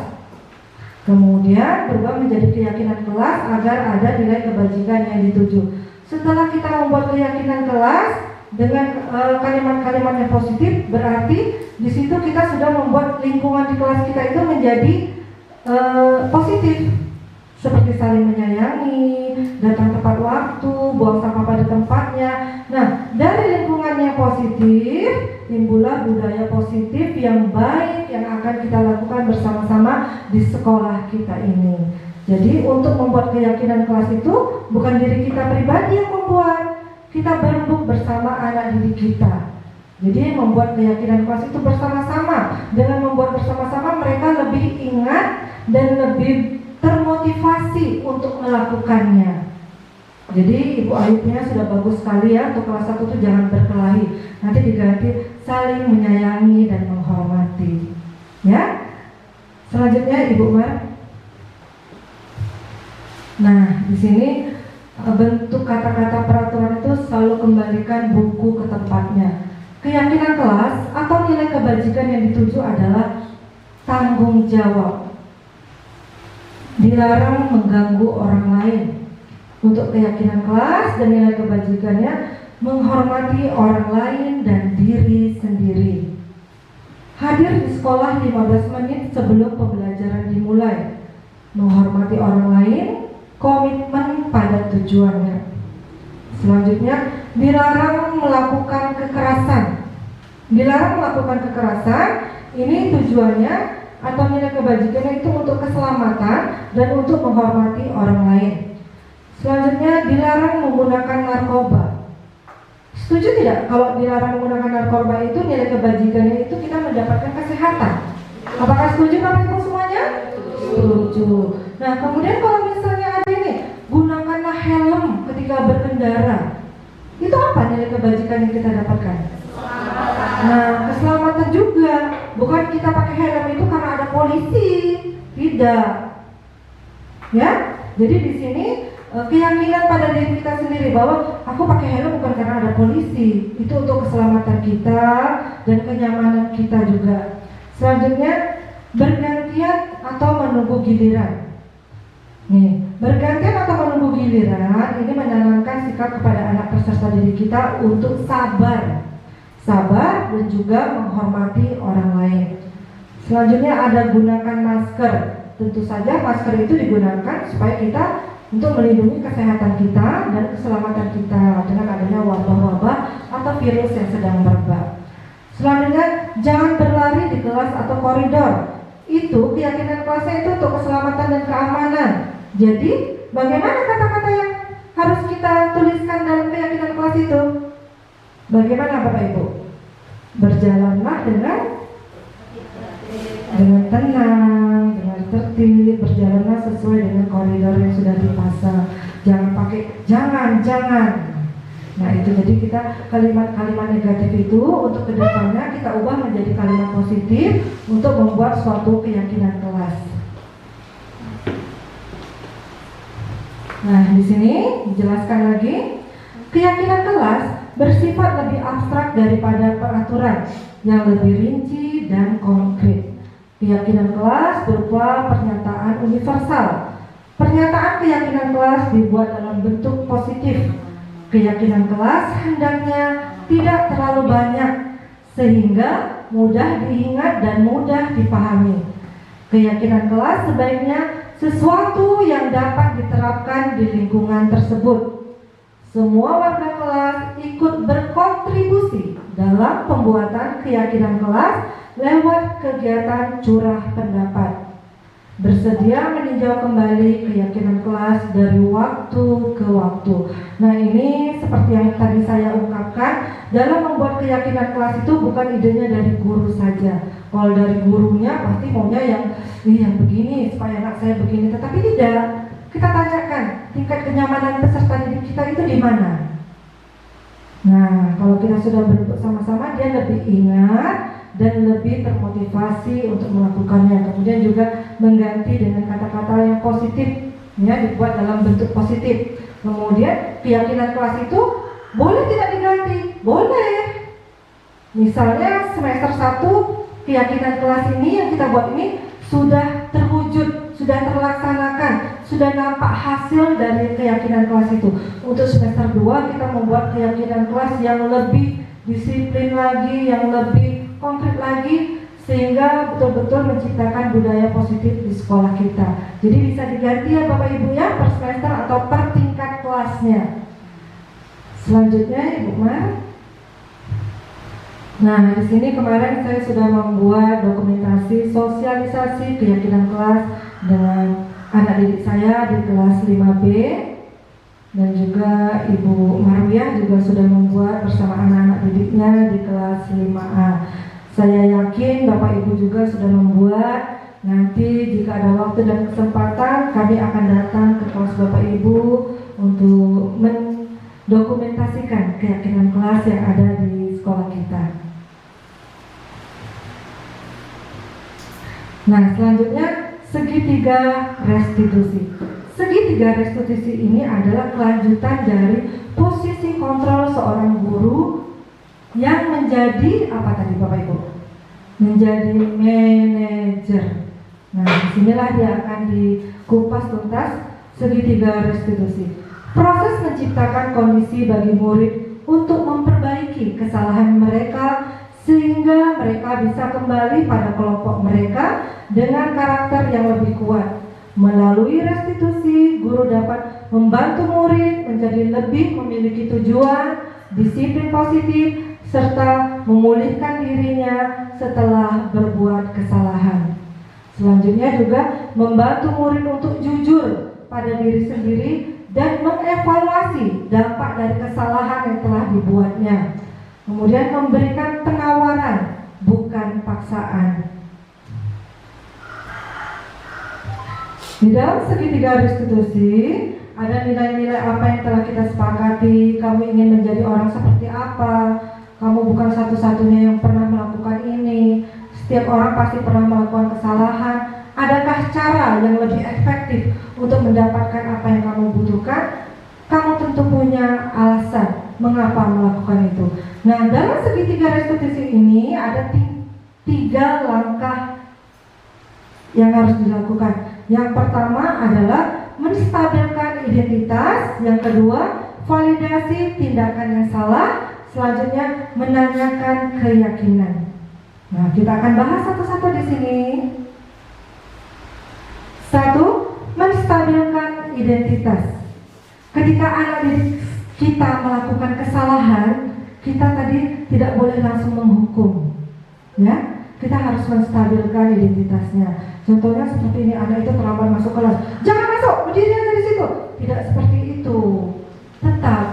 kemudian berubah menjadi keyakinan kelas agar ada nilai kebajikan yang dituju. Setelah kita membuat keyakinan kelas, dengan kalimat-kalimat yang positif, berarti di situ kita sudah membuat lingkungan di kelas kita itu menjadi positif, seperti saling menyayangi, datang tepat waktu, buang sampah pada tempatnya. Nah, dari lingkungan yang positif timbullah budaya positif yang baik yang akan kita lakukan bersama-sama di sekolah kita ini. Jadi untuk membuat keyakinan kelas itu bukan diri kita pribadi yang membuat, kita berembuk bersama anak didik kita. Jadi membuat keyakinan kelas itu bersama-sama. Dengan membuat bersama-sama mereka lebih ingat dan lebih termotivasi untuk melakukannya. Jadi Ibu Ayubnya sudah bagus sekali ya, untuk kelas 1 itu jangan berkelahi. Nanti diganti saling menyayangi dan menghormati. Ya. Selanjutnya Ibu Mar. Nah, di sini bentuk kata-kata peraturan itu selalu kembalikan buku ke tempatnya. Keyakinan kelas atau nilai kebajikan yang dituju adalah tanggung jawab. Dilarang mengganggu orang lain. Untuk keyakinan kelas dan nilai kebajikannya menghormati orang lain dan diri sendiri. Hadir di sekolah 15 menit sebelum pembelajaran dimulai. Menghormati orang lain, komitmen pada tujuannya. Selanjutnya, dilarang melakukan kekerasan. Dilarang melakukan kekerasan, ini tujuannya atau nilai kebajikannya itu untuk keselamatan dan untuk menghormati orang lain. Selanjutnya, dilarang menggunakan narkoba. Setuju tidak kalau dilarang menggunakan narkoba itu nilai kebajikannya itu kita mendapatkan kesehatan? Apakah setuju Bapak Ibu semuanya? Setuju. Nah, kemudian kalau misalnya ada ini, gunakanlah helm ketika berkendara. Itu apa nilai kebajikan yang kita dapatkan? Nah, keselamatan juga. Bukan kita pakai helm itu karena ada polisi, tidak. Ya, jadi di sini keyakinan pada diri kita sendiri bahwa aku pakai helm bukan karena ada polisi, itu untuk keselamatan kita dan kenyamanan kita juga. Selanjutnya, bergantian atau menunggu giliran. Nih, bergantian atau menunggu giliran ini menanamkan sikap kepada anak peserta didik kita untuk sabar dan juga menghormati orang lain. Selanjutnya ada gunakan masker. Tentu saja masker itu digunakan supaya kita untuk melindungi kesehatan kita dan keselamatan kita dengan adanya wabah-wabah atau virus yang sedang merebak. Selanjutnya, jangan berlari di kelas atau koridor. Itu keyakinan kelasnya itu untuk keselamatan dan keamanan. Jadi, bagaimana kata-kata yang harus kita tuliskan dalam keyakinan kelas itu? Bagaimana Bapak Ibu? Berjalanlah dengan tenang, dengan tertib, berjalanlah sesuai dengan koridor yang sudah dipasang. Jangan pakai jangan. Nah itu, jadi kita kalimat-kalimat negatif itu untuk kedepannya kita ubah menjadi kalimat positif untuk membuat suatu keyakinan kelas. Nah di sini dijelaskan lagi, keyakinan kelas bersifat lebih abstrak daripada peraturan yang lebih rinci dan konkret. Keyakinan kelas berupa pernyataan universal. Pernyataan keyakinan kelas dibuat dalam bentuk positif. Keyakinan kelas hendaknya tidak terlalu banyak sehingga mudah diingat dan mudah dipahami. Keyakinan kelas sebaiknya sesuatu yang dapat diterapkan di lingkungan tersebut. Semua warga kelas ikut berkontribusi dalam pembuatan keyakinan kelas lewat kegiatan curah pendapat. Bersedia meninjau kembali keyakinan kelas dari waktu ke waktu. Nah ini seperti yang tadi saya ungkapkan, dalam membuat keyakinan kelas itu bukan idenya dari guru saja. Kalau dari gurunya pasti maunya yang begini supaya anak saya begini, tetapi tidak. Kita tanyakan tingkat kenyamanan peserta didik kita itu di mana. Nah kalau kita sudah berduduk sama-sama, dia lebih ingat dan lebih termotivasi untuk melakukannya. Kemudian juga mengganti dengan kata-kata yang positif, ya, dibuat dalam bentuk positif. Kemudian keyakinan kelas itu boleh tidak diganti? Boleh. Misalnya semester 1 keyakinan kelas ini yang kita buat ini sudah terwujud, sudah terlaksanakan, sudah nampak hasil dari keyakinan kelas itu. Untuk semester 2 kita membuat keyakinan kelas yang lebih disiplin lagi, yang lebih konkret lagi, sehingga betul-betul menciptakan budaya positif di sekolah kita. Jadi bisa diganti ya Bapak Ibu ya, per semester atau per tingkat kelasnya. Selanjutnya Ibu Mar. Nah, di sini kemarin saya sudah membuat dokumentasi sosialisasi keyakinan kelas dengan anak didik saya di kelas 5B, dan juga Ibu Marwiah juga sudah membuat bersama anak-anak didiknya di kelas 5A. Saya yakin Bapak Ibu juga sudah membuat. Nanti jika ada waktu dan kesempatan, kami akan datang ke kelas Bapak Ibu untuk mendokumentasikan keyakinan kelas yang ada di sekolah kita. Nah, selanjutnya segitiga restitusi. Segitiga restitusi ini adalah kelanjutan dari posisi kontrol seorang guru yang menjadi apa tadi Bapak Ibu? Menjadi manajer. Nah, disinilah dia akan dikupas tuntas segitiga restitusi. Proses menciptakan kondisi bagi murid untuk memperbaiki kesalahan mereka sehingga mereka bisa kembali pada kelompok mereka dengan karakter yang lebih kuat. Melalui restitusi, guru dapat membantu murid menjadi lebih memiliki tujuan, disiplin positif, serta memulihkan dirinya setelah berbuat kesalahan. Selanjutnya juga membantu murid untuk jujur pada diri sendiri dan mengevaluasi dampak dari kesalahan yang telah dibuatnya. Kemudian memberikan penawaran, bukan paksaan. Di dalam segitiga restitusi, ada nilai-nilai apa yang telah kita sepakati. Kamu ingin menjadi orang seperti apa? Kamu bukan satu-satunya yang pernah melakukan ini. Setiap orang pasti pernah melakukan kesalahan. Adakah cara yang lebih efektif untuk mendapatkan apa yang kamu butuhkan? Kamu tentu punya alasan mengapa melakukan itu. Nah, dalam segitiga restitusi ini ada 3 langkah yang harus dilakukan. Yang pertama adalah menstabilkan identitas. Yang kedua, validasi tindakan yang salah. Selanjutnya, menanyakan keyakinan. Nah, kita akan bahas satu-satu di sini. 1. Menstabilkan identitas. Ketika anak didik kita melakukan kesalahan, kita tadi tidak boleh langsung menghukum, ya. Kita harus menstabilkan identitasnya. Contohnya seperti ini, anak itu terlambat masuk kelas, jangan masuk, berdiri aja di situ. Tidak seperti itu. Tetap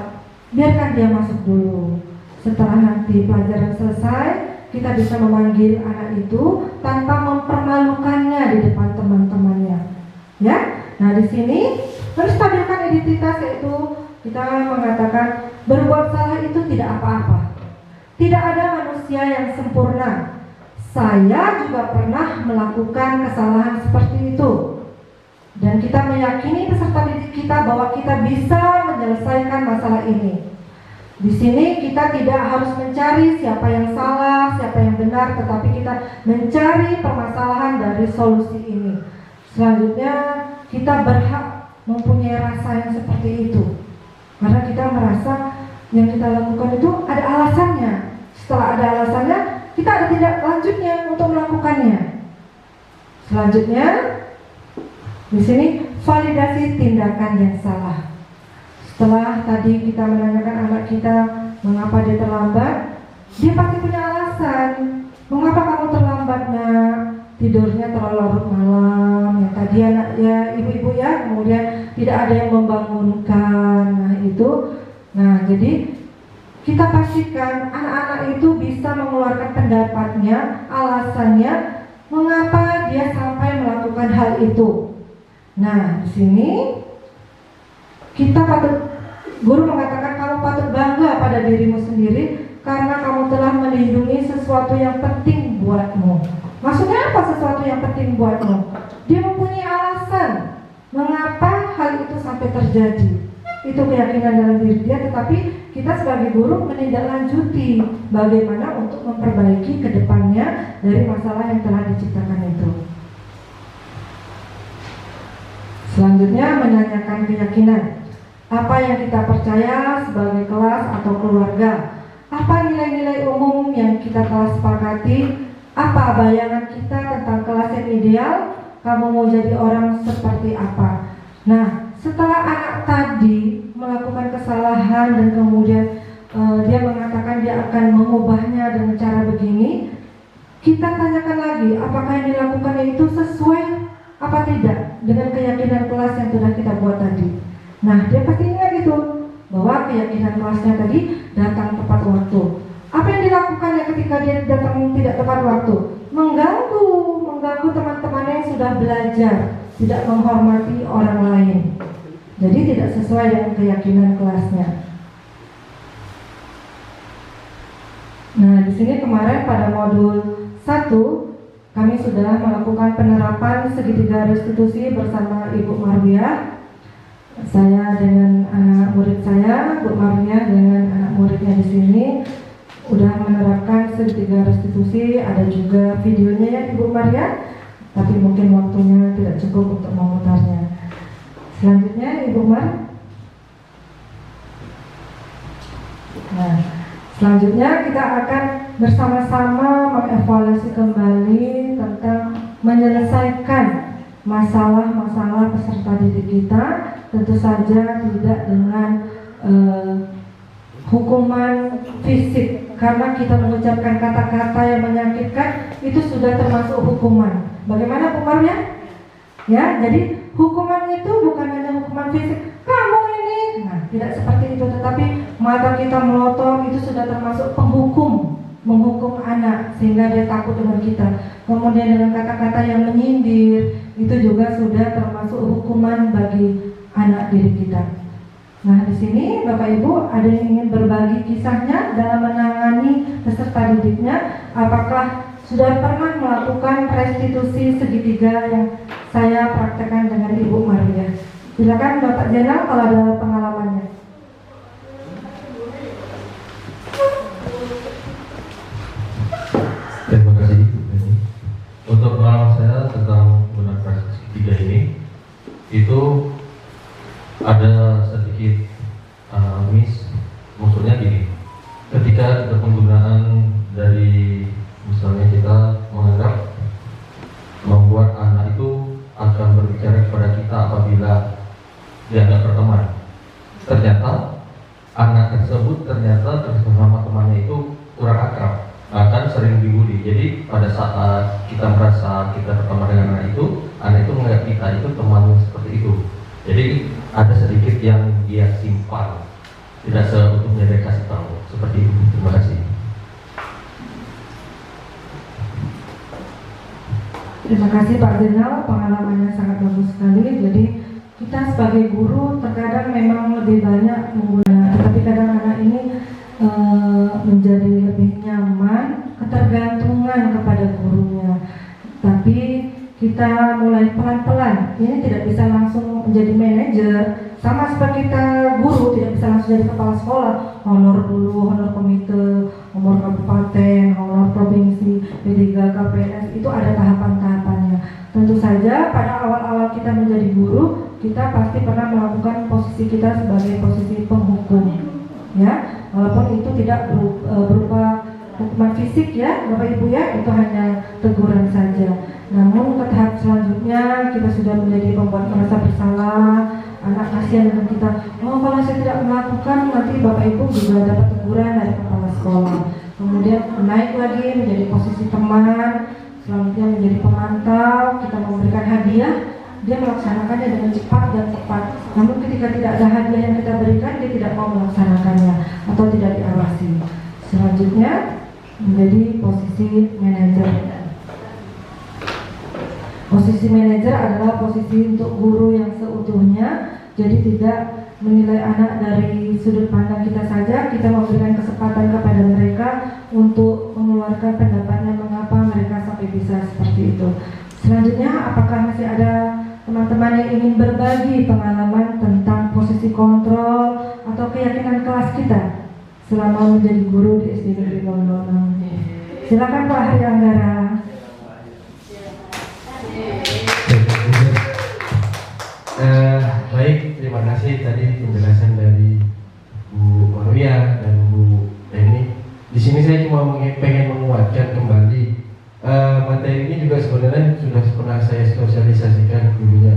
biarkan dia masuk dulu. Setelah nanti pelajaran selesai, kita bisa memanggil anak itu tanpa mempermalukannya di depan teman-temannya, ya. Nah, di sini menstabilkan identitas yaitu kita mengatakan berbuat salah itu tidak apa-apa. Tidak ada manusia yang sempurna. Saya juga pernah melakukan kesalahan seperti itu. Dan kita meyakini peserta didik kita bahwa kita bisa menyelesaikan masalah ini. Di sini kita tidak harus mencari siapa yang salah, siapa yang benar, tetapi kita mencari permasalahan dari solusi ini. Selanjutnya kita berhak mempunyai rasa yang seperti itu. Karena kita merasa yang kita lakukan itu ada alasannya. Setelah ada alasannya, kita ada tindak lanjutnya untuk melakukannya. Selanjutnya, di sini validasi tindakan yang salah. Setelah tadi kita menanyakan anak kita mengapa dia terlambat, dia pasti punya alasan. Mengapa kamu terlambat, nak? Tidurnya terlalu larut malam. Yang tadi anaknya ibu-ibu ya, kemudian tidak ada yang membangunkan. Nah itu, jadi kita pastikan anak-anak itu bisa mengeluarkan pendapatnya, alasannya mengapa dia sampai melakukan hal itu. Nah, di sini kita guru mengatakan kamu patut bangga pada dirimu sendiri karena kamu telah melindungi sesuatu yang penting buatmu. Maksudnya apa sesuatu yang penting buatmu? Dia mempunyai alasan mengapa hal itu sampai terjadi. Itu keyakinan dalam diri dia, tetapi kita sebagai guru menindaklanjuti bagaimana untuk memperbaiki ke depannya dari masalah yang telah diciptakan itu. Selanjutnya menanyakan keyakinan. Apa yang kita percaya sebagai kelas atau keluarga? Apa nilai-nilai umum yang kita telah sepakati? Apa bayangan kita tentang kelas yang ideal? Kamu mau jadi orang seperti apa? Nah, setelah anak tadi melakukan kesalahan dan kemudian dia mengatakan dia akan mengubahnya dengan cara begini, kita tanyakan lagi, apakah yang dilakukannya itu sesuai apa tidak dengan keyakinan kelas yang sudah kita buat tadi. Nah, dia pasti ingat itu, bahwa keyakinan kelasnya tadi datang tepat waktu. Apa yang dilakukannya ketika dia datang tidak tepat waktu? Mengganggu teman-temannya yang sudah belajar, tidak menghormati orang lain. Jadi tidak sesuai dengan keyakinan kelasnya. Nah, di sini kemarin pada modul 1 kami sudah melakukan penerapan segitiga restitusi bersama Ibu Marwiah. Saya dengan anak murid saya, Bu Marwiah dengan anak muridnya di sini udah menerapkan segitiga restitusi. Ada juga videonya ya Ibu Marwiah, tapi mungkin waktunya tidak cukup untuk memutarnya. Selanjutnya Ibu Mar. Nah, selanjutnya kita akan bersama-sama mengevaluasi kembali tentang menyelesaikan masalah-masalah peserta didik kita. Tentu saja tidak dengan hukuman fisik, karena kita mengucapkan kata-kata yang menyakitkan itu sudah termasuk hukuman. Bagaimana Bu Marwiah? Ya, jadi hukuman itu bukan hanya hukuman fisik. Kamu ini, nah tidak seperti itu, tetapi mata kita melotot itu sudah termasuk penghukum, menghukum anak sehingga dia takut dengan kita. Kemudian dengan kata-kata yang menyindir itu juga sudah termasuk hukuman bagi anak diri kita. Nah, di sini Bapak Ibu ada yang ingin berbagi kisahnya dalam menangani peserta didiknya. Apakah sudah pernah melakukan restitusi segitiga yang saya praktekkan dengan Ibu Maria? Silakan Bapak Jenal kalau ada pengalamannya. Terima kasih. Untuk pengalaman saya tentang menggunakan segitiga ini, itu ada sedikit miss. Maksudnya gini, ketika kita penggunaan dari misalnya kita menganggap membuat anak itu akan berbicara kepada kita apabila dianggap berteman, ternyata anak tersebut ternyata bersama temannya itu kurang akrab, bahkan sering dibully. Jadi pada saat kita merasa kita berteman dengan anak itu menganggap kita itu teman seperti itu. Jadi ada sedikit yang dia simpan, tidak seutuhnya dia kasih tahu. Seperti itu. Terima kasih. Terima kasih Pak Jenal, pengalamannya sangat bagus sekali. Jadi kita sebagai guru terkadang memang lebih banyak menggunakan, tetapi kadang anak ini menjadi lebih nyaman, ketergantungan kepada gurunya. Tapi kita mulai pelan-pelan. Ini tidak bisa langsung menjadi manajer. Sama seperti kita guru tidak bisa langsung jadi kepala sekolah. Honor dulu, honor komite, honor kabupaten, honor provinsi, P3, KPNS, itu ada tahapan-tahapannya. Tentu saja pada awal-awal kita menjadi guru, kita pasti pernah melakukan posisi kita sebagai posisi penghukum, ya, walaupun itu tidak berupa hukuman fisik ya Bapak Ibu ya, itu hanya teguran saja. Namun ke tahap selanjutnya kita sudah menjadi pembuat merasa bersalah, anak kasihan dengan kita. Oh, kalau saya tidak melakukan, nanti Bapak Ibu juga dapat teguran dari kepala sekolah. Kemudian naik lagi menjadi posisi teman, selanjutnya menjadi pemantau, kita memberikan hadiah, dia melaksanakannya dengan cepat dan tepat. Namun ketika tidak ada hadiah yang kita berikan, dia tidak mau melaksanakannya atau tidak diawasi. Selanjutnya menjadi posisi manajer. Posisi manajer adalah posisi untuk guru yang seutuhnya, jadi tidak menilai anak dari sudut pandang kita saja, kita memberikan kesempatan kepada mereka untuk mengeluarkan pendapatnya mengapa mereka sampai bisa seperti itu. Selanjutnya, apakah masih ada teman-teman yang ingin berbagi pengalaman tentang posisi kontrol atau keyakinan kelas kita selama menjadi guru di SD Negeri 006? Silakan Pak Hari Anggara. Baik, terima kasih tadi penjelasan dari Bu Maria dan Bu Eni. Di sini saya cuma pengen menguatkan kembali materi ini juga sebenarnya sudah pernah saya sosialisasikan dulunya.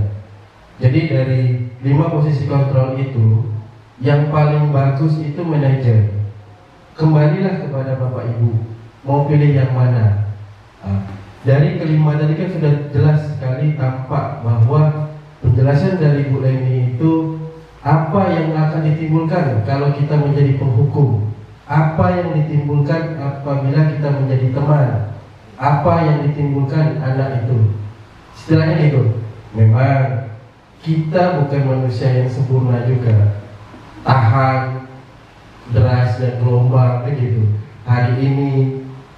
Jadi dari 5 posisi kontrol itu, yang paling bagus itu manajer. Kembalilah kepada Bapak Ibu, mau pilih yang mana? Dari kelima tadi kan sudah jelas sekali tampak bahwa penjelasan dari Bu Leni itu apa yang akan ditimbulkan kalau kita menjadi penghukum, apa yang ditimbulkan apabila kita menjadi teman, apa yang ditimbulkan anak itu. Istilahnya itu, memang kita bukan manusia yang sempurna juga, tahan deras dan gelombang begitu. Hari ini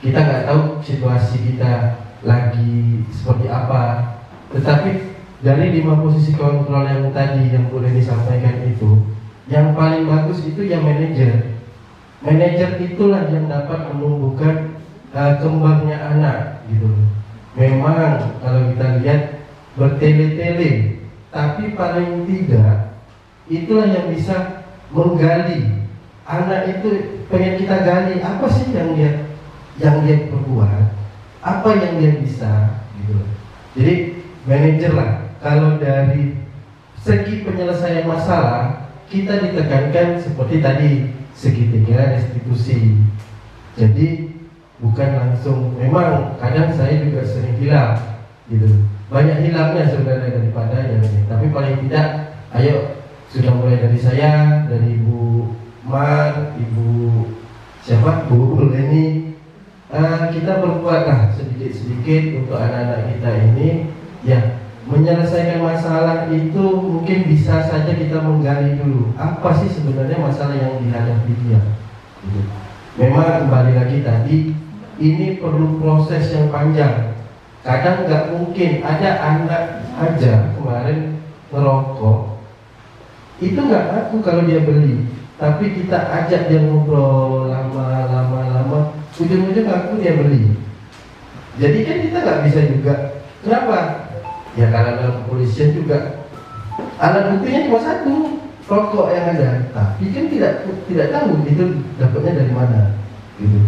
kita nggak tahu situasi kita lagi seperti apa, tetapi dari 5 posisi kontrol yang tadi yang boleh disampaikan itu, yang paling bagus itu yang manajer. Manajer itulah yang dapat menumbuhkan kembangnya anak gitu. Memang kalau kita lihat bertele-tele, tapi paling tidak itulah yang bisa menggali anak itu. Pengen kita gali apa sih yang dia perbuat, apa yang dia bisa gitu. Jadi manajer lah. Kalau dari segi penyelesaian masalah, kita ditekankan seperti tadi segitiga restitusi. Jadi bukan langsung, memang kadang saya juga sering hilang gitu. Banyak hilangnya sebenarnya daripada yang ini. Tapi paling tidak, ayo sudah mulai dari saya, dari Ibu Mar, Ibu siapa, Bu Leni, kita berbuatlah sedikit-sedikit untuk anak-anak kita ini ya. Menyelesaikan masalah itu mungkin bisa saja kita menggali dulu apa sih sebenarnya masalah yang dihadapi dia. Memang kembali lagi tadi, ini perlu proses yang panjang. Kadang nggak mungkin ada anak aja kemarin ngerokok itu nggak laku kalau dia beli, tapi kita ajak dia ngobrol lama, ujung-ujung laku dia beli. Jadi kan kita nggak bisa juga. Kenapa? Ya karena dalam kepolisian juga alat buktinya cuma satu, rokok yang ada, tapi kan tidak tahu itu dapatnya dari mana gitu.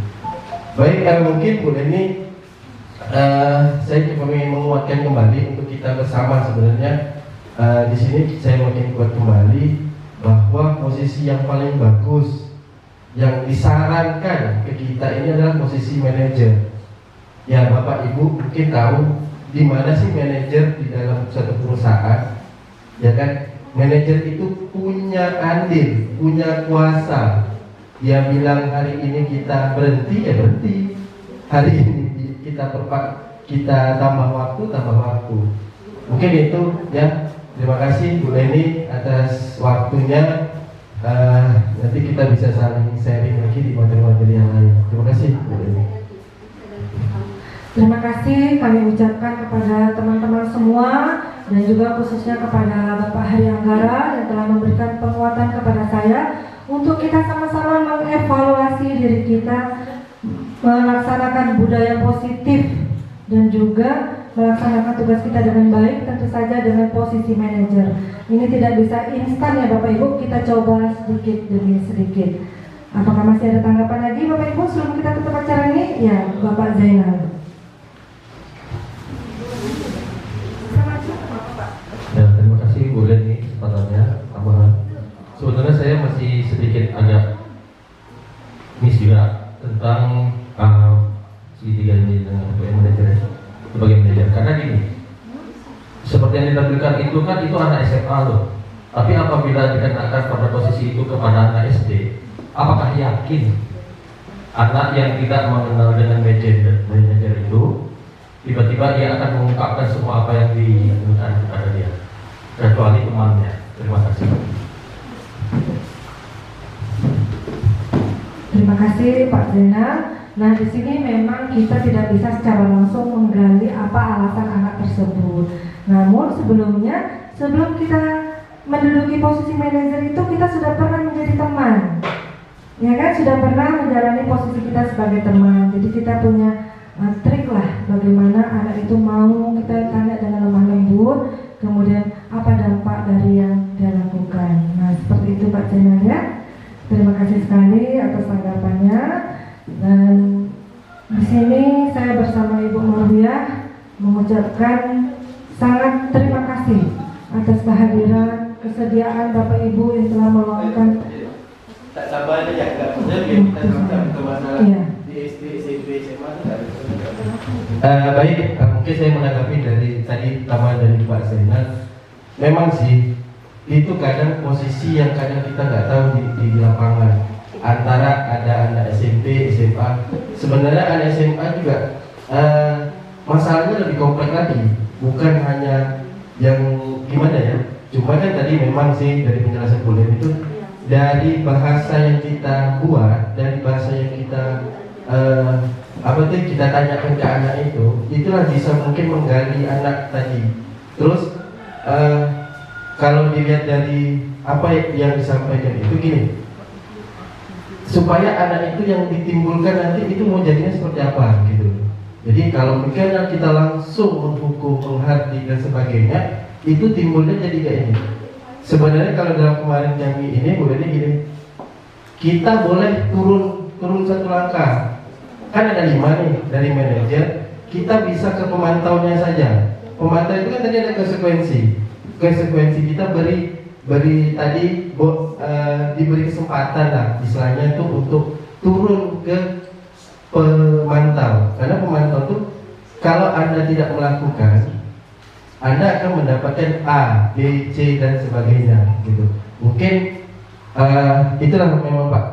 Baik, mungkin Bu Leni, saya cuma ingin menguatkan kembali untuk kita bersama sebenarnya. Di sini saya makin kuat kembali bahwa posisi yang paling bagus yang disarankan ke kita ini adalah posisi manajer. Ya Bapak Ibu mungkin tahu di mana sih manajer di dalam suatu perusahaan, ya kan? Manajer itu punya andil, punya kuasa. Dia bilang hari ini kita berhenti, ya berhenti. Hari ini kita tambah waktu. Mungkin itu ya. Terima kasih Bu Leni atas waktunya. Nanti kita bisa saling sharing lagi di materi-materi yang lain. Terima kasih Bu Leni. Terima kasih kami ucapkan kepada teman-teman semua dan juga khususnya kepada Bapak Hari Anggara yang telah memberikan penguatan kepada saya untuk kita sama-sama mengevaluasi diri kita, melaksanakan budaya positif dan juga melaksanakan tugas kita dengan baik, tentu saja dengan posisi manajer. Ini tidak bisa instan ya Bapak Ibu, kita coba sedikit demi sedikit. Apakah masih ada tanggapan lagi Bapak Ibu sebelum kita tutup acara ini? Ya, Bapak Zainal. Ya, terima kasih Bu Leni kesempatannya. Tambahan. Sebetulnya saya masih sedikit agak miss juga tentang segitiga ini dengan manajer sebagai manajer. Karena gini, seperti yang ditampilkan itu kan itu anak SMA loh. Tapi apabila dikenakan pada posisi itu kepada anak SD, apakah yakin anak yang tidak mengenal dengan manajer itu tiba-tiba dia akan mengungkapkan semua apa yang diinginkan kepada dia, kecuali temannya? Terima kasih. Terima kasih Pak Zainal. Nah di sini memang kita tidak bisa secara langsung menggali apa alasan anak tersebut. Namun sebelum kita menduduki posisi manajer itu kita sudah pernah menjadi teman, ya kan? Sudah pernah menjalani posisi kita sebagai teman. Jadi kita punya trik lah bagaimana anak itu mau kita tanya dengan lemah lembut, kemudian apa dampak dampak dari yang dia lakukan. Nah, seperti itu Pak Channel ya. Terima kasih sekali atas tanggapannya. Dan di sini saya bersama Ibu Marwiah mengucapkan sangat terima kasih atas kehadiran, kesediaan Bapak Ibu yang telah meluangkan. Tak sabar aja enggak benar kita teruskan ke masalah Iya. di SD, SMP, SMA. Baik, mungkin saya menanggapi dari tadi tambahan dari Pak Zainal. Memang sih itu kadang posisi yang kadang kita nggak tahu di lapangan, antara ada anak SMP, SMA. Sebenarnya anak SMA juga masalahnya lebih kompleks lagi, bukan hanya yang gimana ya. Cuma kan tadi memang sih dari penjelasan kuliah itu, dari bahasa yang kita buat, dari bahasa yang kita kita tanyakan ke anak itu, itulah bisa mungkin menggali anak tadi. Terus kalau dilihat dari apa yang disampaikan itu gini, supaya anak itu yang ditimbulkan nanti itu mau jadinya seperti apa gitu. Jadi kalau misalnya kita langsung menghukum, menghardik dan sebagainya, itu timbulnya jadi kayak ini. Sebenarnya kalau dalam kemarin yang ini bolehnya gini, kita boleh turun satu langkah. Kan ada 5 nih dari manajer, kita bisa ke pemantaunya saja. Pemantau itu kan tadi ada konsekuensi kita beri tadi diberi kesempatan lah istilahnya itu untuk turun ke pemantau. Karena pemantau itu kalau Anda tidak melakukan, Anda akan mendapatkan A, B, C dan sebagainya gitu. Mungkin itulah memang Pak.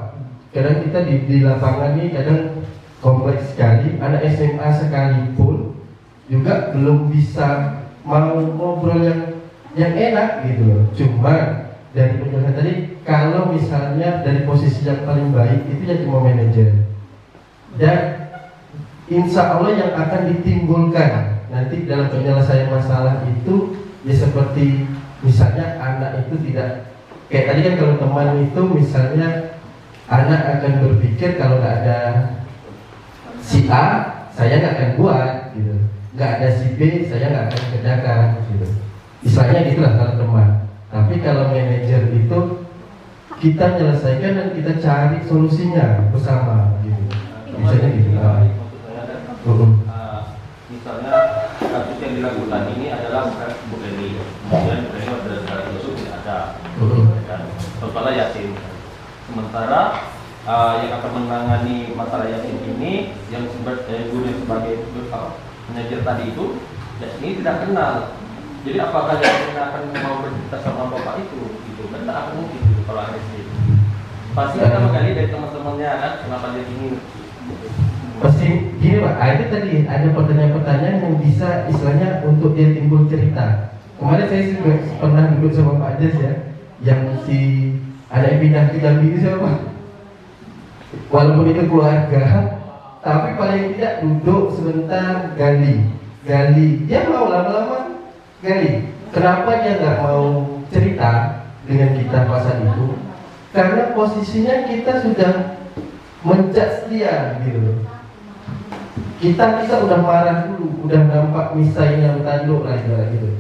Kadang kita di lapangan ini kadang kompleks sekali. Anak SMA sekalipun juga belum bisa mau ngobrol yang enak gitu loh. Cuma dari penjelasan tadi, kalau misalnya dari posisi yang paling baik itu ya cuma manajer, dan insya Allah yang akan ditimbulkan nanti dalam penyelesaian masalah itu ya seperti misalnya anak itu tidak kayak tadi kan, kalau teman itu misalnya anak akan berpikir kalau nggak ada si A saya nggak akan buat gitu, nggak ada si B saya nggak akan kerjakan gitu. Istilahnya gitulah kalau teman. Tapi kalau manajer itu kita menyelesaikan dan kita cari solusinya bersama gitu. Misalnya gitu. Misalnya kasus yang dilakukan ini adalah Bu Eni, kemudian Bu Eni pada saat Yusuf tidak ada, dan Bapak Yasin. Sementara yang akan menangani masalah Yasin ini, yang guru sebagai manajer tadi itu, Yasin ini tidak kenal. Jadi apakah Yasin akan mau bercerita sama Bapak itu? Gitu kan tak akan mungkin gitu kalau ada sendiri. Pasti akan menggali dari teman-temannya kan, kenapa dia ini. Pasti gini Pak, itu tadi ada pertanyaan-pertanyaan yang bisa istilahnya untuk dia timbul cerita. Kemarin saya juga pernah duduk sama Pak Ades ya, yang si ada pindah ke Jambi itu siapa Pak? Walaupun itu keluarga, tapi paling tidak duduk sebentar gali. Dia mau lama-lama gali. Kenapa dia nggak mau cerita dengan kita pasal itu? Karena posisinya kita sudah menjudge dia gitu. Kita udah marah dulu, udah nampak misalnya tanduk lah gitu.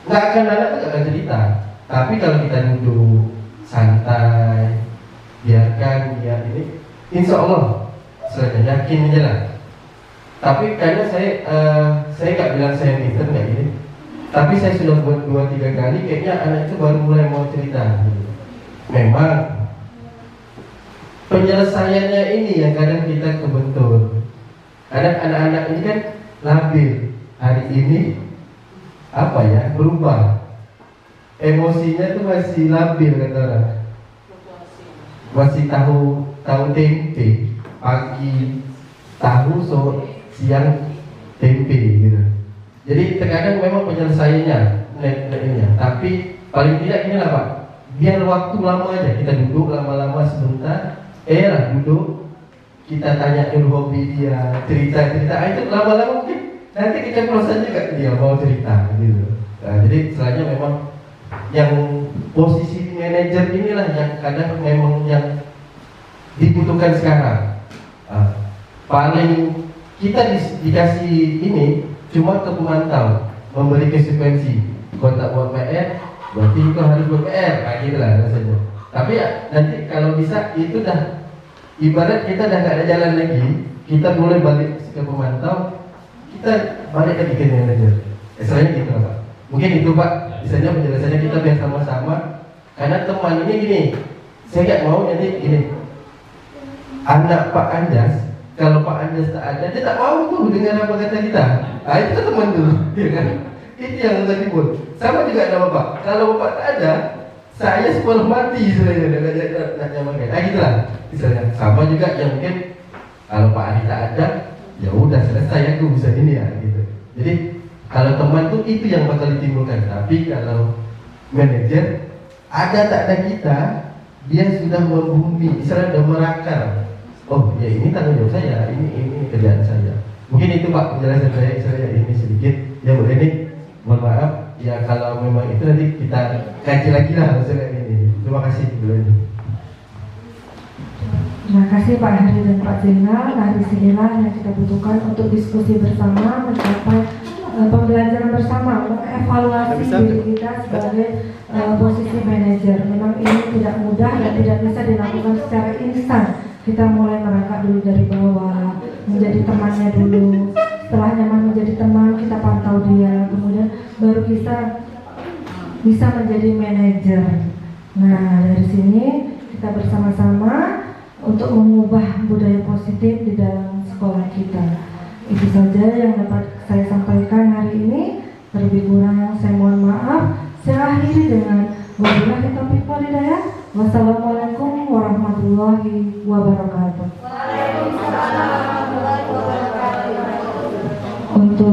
Nggak akan ada tuh nggak akan cerita. Tapi kalau kita duduk santai, biarkan dia ini, insya Allah saya yakin aja lah. Tapi karena saya nggak bilang saya pinter nggak gini. Tapi saya sudah buat 2-3 kali, kayaknya anak itu baru mulai mau cerita. Gitu. Memang penyelesaiannya ini yang kadang kita kebentur. Kadang anak-anak ini kan labil, hari ini berubah, emosinya tuh masih labil kata orang, masih tahu tempe, pagi tahu, siang tempe gitu. Jadi terkadang memang penyelesaiannya tapi paling tidak ini lah Pak, biar waktu lama aja, kita duduk lama-lama sebentar, duduk, kita tanya dulu hobi dia, cerita itu lama-lama mungkin nanti kita proses juga dia mau cerita gitu. Nah, jadi selainnya memang yang posisi manajer inilah yang kadang memang yang dibutuhkan sekarang. Paling kita dikasih ini cuma ke pemantau, memberi konsekuensi. Kalau tak buat PR, berarti engkau harus ber-PR, kayak gitu lah rasanya. Tapi ya, nanti kalau bisa itu dah ibarat kita dah gak ada jalan lagi, kita mulai balik ke pemantau, kita balik lagi ke manajer. Istilahnya gitu Pak. Mungkin itu Pak, misalnya penjelasannya kita biar sama-sama. Karena teman ini gini, saya gak mau jadi gini. Anak Pak Anjas, kalau Pak Anjas tak ada, dia tak mau tuh dengar apa kata kita. Ah itu kan teman dulu, ya kan? Itu yang tadi pun. Sama juga ada Bapak. Kalau Bapak tak ada, saya sekolah mati istilahnya nak nyamakan. Ah gitulah istilahnya. Sama juga yang mungkin kalau Pak Adi tak ada, ya udah selesai aku bisa ini ya gitu. Jadi kalau teman tuh itu yang bakal ditimbulkan. Tapi kalau manajer ada tak ada kita, dia sudah membumi, istilahnya sudah merakar. Oh ya ini tanggung jawab saya, ini kerjaan saya. Mungkin itu Pak penjelasan saya ini sedikit. Ya boleh nih, mohon maaf. Ya kalau memang itu nanti kita kaji lagi lah masalah ini. Terima kasih. Terima kasih Pak Hari dan Pak Zainal. Nah disinilah yang kita butuhkan untuk diskusi bersama mencapai pembelajaran bersama, evaluasi diri kita sebagai posisi manajer. Memang ini tidak mudah dan tidak bisa dilakukan secara instan. Kita mulai merangkak dulu dari bawah, menjadi temannya dulu. Setelah nyaman menjadi teman, kita pantau dia, kemudian baru kita bisa menjadi manajer. Nah dari sini kita bersama-sama untuk mengubah budaya positif di dalam sekolah kita. Itu saja yang dapat saya sampaikan hari ini. Terlebih kurang saya mohon maaf. Saya akhiri dengan wabillahi taufiq wal hidayah. Wassalamualaikum warahmatullahi wabarakatuh. Waalaikumsalam warahmatullahi wabarakatuh. Untuk